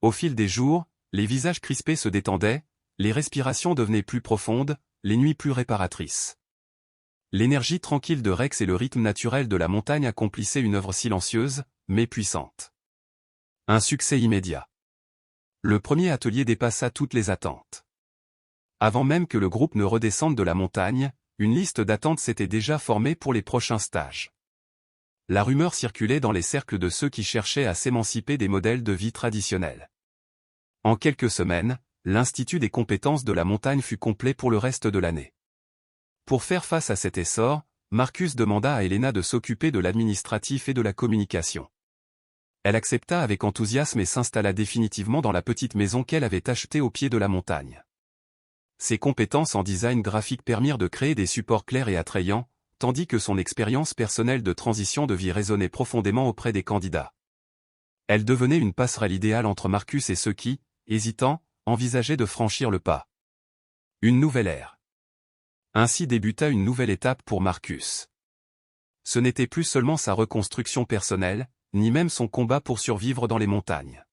Au fil des jours, les visages crispés se détendaient, les respirations devenaient plus profondes, les nuits plus réparatrices. L'énergie tranquille de Rex et le rythme naturel de la montagne accomplissaient une œuvre silencieuse, mais puissante. Un succès immédiat. Le premier atelier dépassa toutes les attentes. Avant même que le groupe ne redescende de la montagne, une liste d'attente s'était déjà formée pour les prochains stages. La rumeur circulait dans les cercles de ceux qui cherchaient à s'émanciper des modèles de vie traditionnels. En quelques semaines, l'Institut des compétences de la montagne fut complet pour le reste de l'année. Pour faire face à cet essor, Marcus demanda à Helena de s'occuper de l'administratif et de la communication. Elle accepta avec enthousiasme et s'installa définitivement dans la petite maison qu'elle avait achetée au pied de la montagne. Ses compétences en design graphique permirent de créer des supports clairs et attrayants, tandis que son expérience personnelle de transition de vie résonnait profondément auprès des candidats. Elle devenait une passerelle idéale entre Marcus et ceux qui, hésitants, envisageaient de franchir le pas. Une nouvelle ère. Ainsi débuta une nouvelle étape pour Marcus. Ce n'était plus seulement sa reconstruction personnelle, ni même son combat pour survivre dans les montagnes.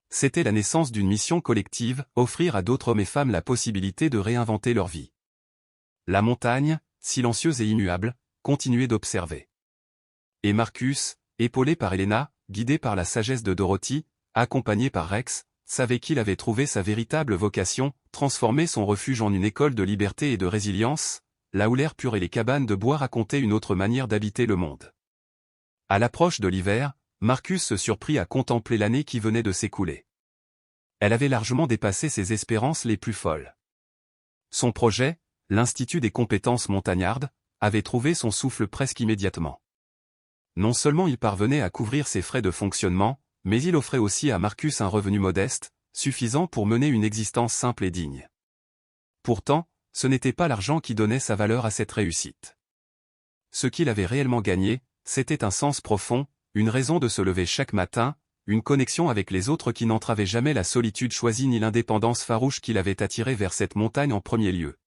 C'était la naissance d'une mission collective, offrir à d'autres hommes et femmes la possibilité de réinventer leur vie. La montagne, silencieuse et immuable, continuait d'observer. Et Marcus, épaulé par Helena, guidé par la sagesse de Dorothy, accompagné par Rex, savait qu'il avait trouvé sa véritable vocation, transformer son refuge en une école de liberté et de résilience, là où l'air pur et les cabanes de bois racontaient une autre manière d'habiter le monde. À l'approche de l'hiver, Marcus se surprit à contempler l'année qui venait de s'écouler. Elle avait largement dépassé ses espérances les plus folles. Son projet, l'Institut des compétences montagnardes, avait trouvé son souffle presque immédiatement. Non seulement il parvenait à couvrir ses frais de fonctionnement, mais il offrait aussi à Marcus un revenu modeste, suffisant pour mener une existence simple et digne. Pourtant, ce n'était pas l'argent qui donnait sa valeur à cette réussite. Ce qu'il avait réellement gagné, c'était un sens profond, une raison de se lever chaque matin, une connexion avec les autres qui n'entravaient jamais la solitude choisie ni l'indépendance farouche qui l'avait attiré vers cette montagne en premier lieu.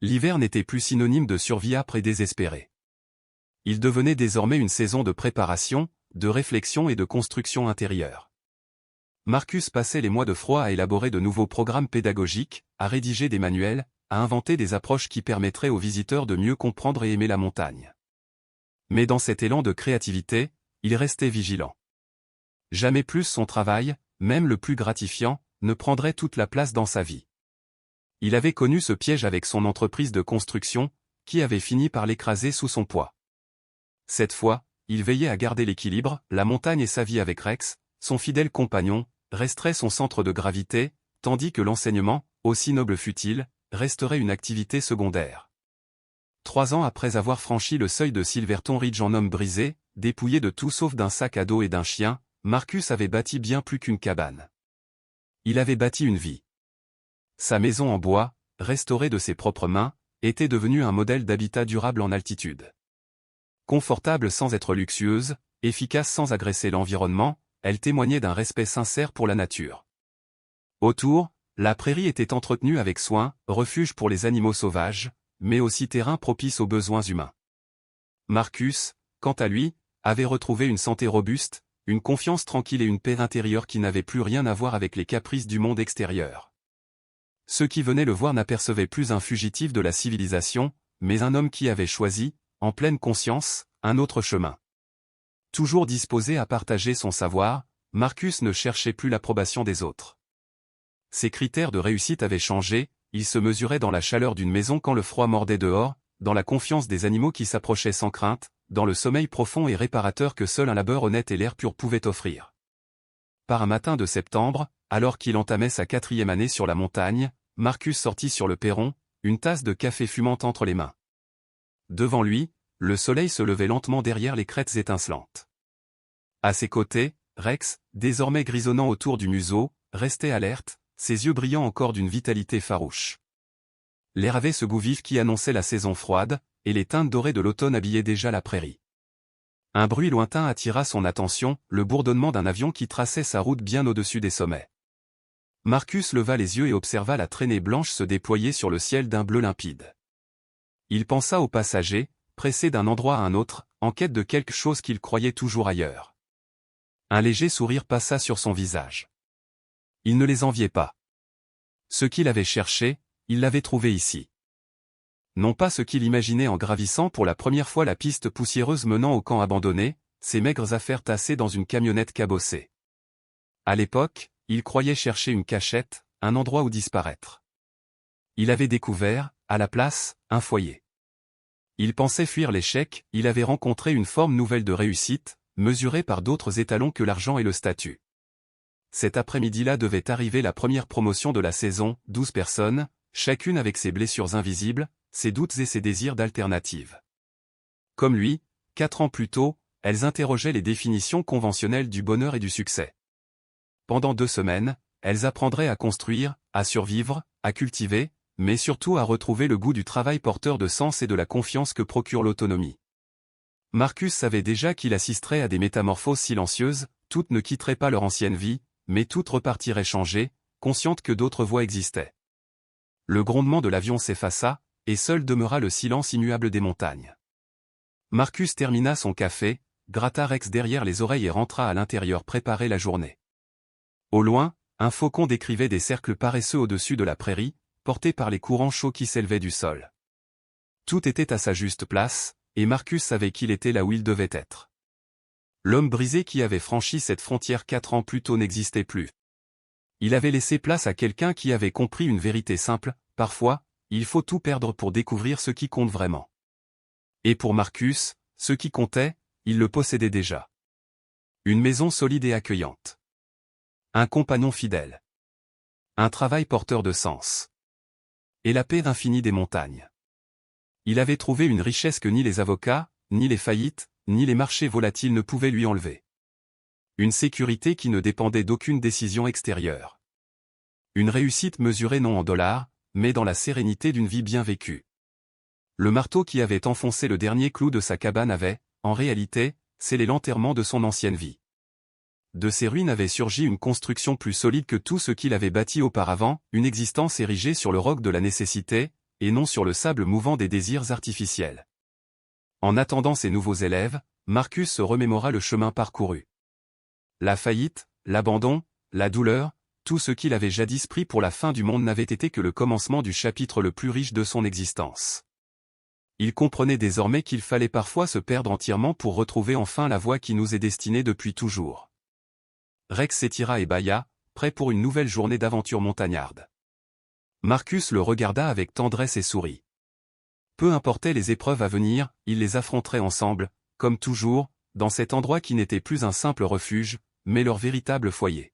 L'hiver n'était plus synonyme de survie âpre et désespérée. Il devenait désormais une saison de préparation, de réflexion et de construction intérieure. Marcus passait les mois de froid à élaborer de nouveaux programmes pédagogiques, à rédiger des manuels, à inventer des approches qui permettraient aux visiteurs de mieux comprendre et aimer la montagne. Mais dans cet élan de créativité, il restait vigilant. Jamais plus son travail, même le plus gratifiant, ne prendrait toute la place dans sa vie. Il avait connu ce piège avec son entreprise de construction, qui avait fini par l'écraser sous son poids. Cette fois, il veillait à garder l'équilibre, la montagne et sa vie avec Rex, son fidèle compagnon, resterait son centre de gravité, tandis que l'enseignement, aussi noble fût-il, resterait une activité secondaire. 3 ans après avoir franchi le seuil de Silverton Ridge en homme brisé, dépouillé de tout sauf d'un sac à dos et d'un chien, Marcus avait bâti bien plus qu'une cabane. Il avait bâti une vie. Sa maison en bois, restaurée de ses propres mains, était devenue un modèle d'habitat durable en altitude. Confortable sans être luxueuse, efficace sans agresser l'environnement, elle témoignait d'un respect sincère pour la nature. Autour, la prairie était entretenue avec soin, refuge pour les animaux sauvages, mais aussi terrain propice aux besoins humains. Marcus, quant à lui, avait retrouvé une santé robuste, une confiance tranquille et une paix intérieure qui n'avaient plus rien à voir avec les caprices du monde extérieur. Ceux qui venaient le voir n'apercevaient plus un fugitif de la civilisation, mais un homme qui avait choisi, en pleine conscience, un autre chemin. Toujours disposé à partager son savoir, Marcus ne cherchait plus l'approbation des autres. Ses critères de réussite avaient changé, il se mesurait dans la chaleur d'une maison quand le froid mordait dehors, dans la confiance des animaux qui s'approchaient sans crainte, dans le sommeil profond et réparateur que seul un labeur honnête et l'air pur pouvaient offrir. Par un matin de septembre, alors qu'il entamait sa 4e année sur la montagne, Marcus sortit sur le perron, une tasse de café fumante entre les mains. Devant lui, le soleil se levait lentement derrière les crêtes étincelantes. À ses côtés, Rex, désormais grisonnant autour du museau, restait alerte, ses yeux brillant encore d'une vitalité farouche. L'air avait ce goût vif qui annonçait la saison froide, et les teintes dorées de l'automne habillaient déjà la prairie. Un bruit lointain attira son attention, le bourdonnement d'un avion qui traçait sa route bien au-dessus des sommets. Marcus leva les yeux et observa la traînée blanche se déployer sur le ciel d'un bleu limpide. Il pensa aux passagers, pressés d'un endroit à un autre, en quête de quelque chose qu'il croyait toujours ailleurs. Un léger sourire passa sur son visage. Il ne les enviait pas. Ce qu'il avait cherché, il l'avait trouvé ici. Non pas ce qu'il imaginait en gravissant pour la première fois la piste poussiéreuse menant au camp abandonné, ces maigres affaires tassées dans une camionnette cabossée. À l'époque, il croyait chercher une cachette, un endroit où disparaître. Il avait découvert, à la place, un foyer. Il pensait fuir l'échec, il avait rencontré une forme nouvelle de réussite, mesurée par d'autres étalons que l'argent et le statut. Cet après-midi-là devait arriver la première promotion de la saison, 12 personnes, chacune avec ses blessures invisibles, ses doutes et ses désirs d'alternatives. Comme lui, 4 ans plus tôt, elles interrogeaient les définitions conventionnelles du bonheur et du succès. Pendant 2 semaines, elles apprendraient à construire, à survivre, à cultiver, mais surtout à retrouver le goût du travail porteur de sens et de la confiance que procure l'autonomie. Marcus savait déjà qu'il assisterait à des métamorphoses silencieuses, toutes ne quitteraient pas leur ancienne vie, mais toutes repartiraient changées, conscientes que d'autres voies existaient. Le grondement de l'avion s'effaça, et seul demeura le silence immuable des montagnes. Marcus termina son café, gratta Rex derrière les oreilles et rentra à l'intérieur préparer la journée. Au loin, un faucon décrivait des cercles paresseux au-dessus de la prairie, portés par les courants chauds qui s'élevaient du sol. Tout était à sa juste place, et Marcus savait qu'il était là où il devait être. L'homme brisé qui avait franchi cette frontière 4 ans plus tôt n'existait plus. Il avait laissé place à quelqu'un qui avait compris une vérité simple, parfois, il faut tout perdre pour découvrir ce qui compte vraiment. Et pour Marcus, ce qui comptait, il le possédait déjà. Une maison solide et accueillante. Un compagnon fidèle. Un travail porteur de sens. Et la paix infinie des montagnes. Il avait trouvé une richesse que ni les avocats, ni les faillites, ni les marchés volatiles ne pouvaient lui enlever. Une sécurité qui ne dépendait d'aucune décision extérieure. Une réussite mesurée non en dollars, mais dans la sérénité d'une vie bien vécue. Le marteau qui avait enfoncé le dernier clou de sa cabane avait, en réalité, scellé l'enterrement de son ancienne vie. De ces ruines avait surgi une construction plus solide que tout ce qu'il avait bâti auparavant, une existence érigée sur le roc de la nécessité, et non sur le sable mouvant des désirs artificiels. En attendant ses nouveaux élèves, Marcus se remémora le chemin parcouru. La faillite, l'abandon, la douleur, tout ce qu'il avait jadis pris pour la fin du monde n'avait été que le commencement du chapitre le plus riche de son existence. Il comprenait désormais qu'il fallait parfois se perdre entièrement pour retrouver enfin la voie qui nous est destinée depuis toujours. Rex s'étira et bâilla, prêt pour une nouvelle journée d'aventure montagnarde. Marcus le regarda avec tendresse et sourit. Peu importaient les épreuves à venir, ils les affronteraient ensemble, comme toujours, dans cet endroit qui n'était plus un simple refuge, mais leur véritable foyer.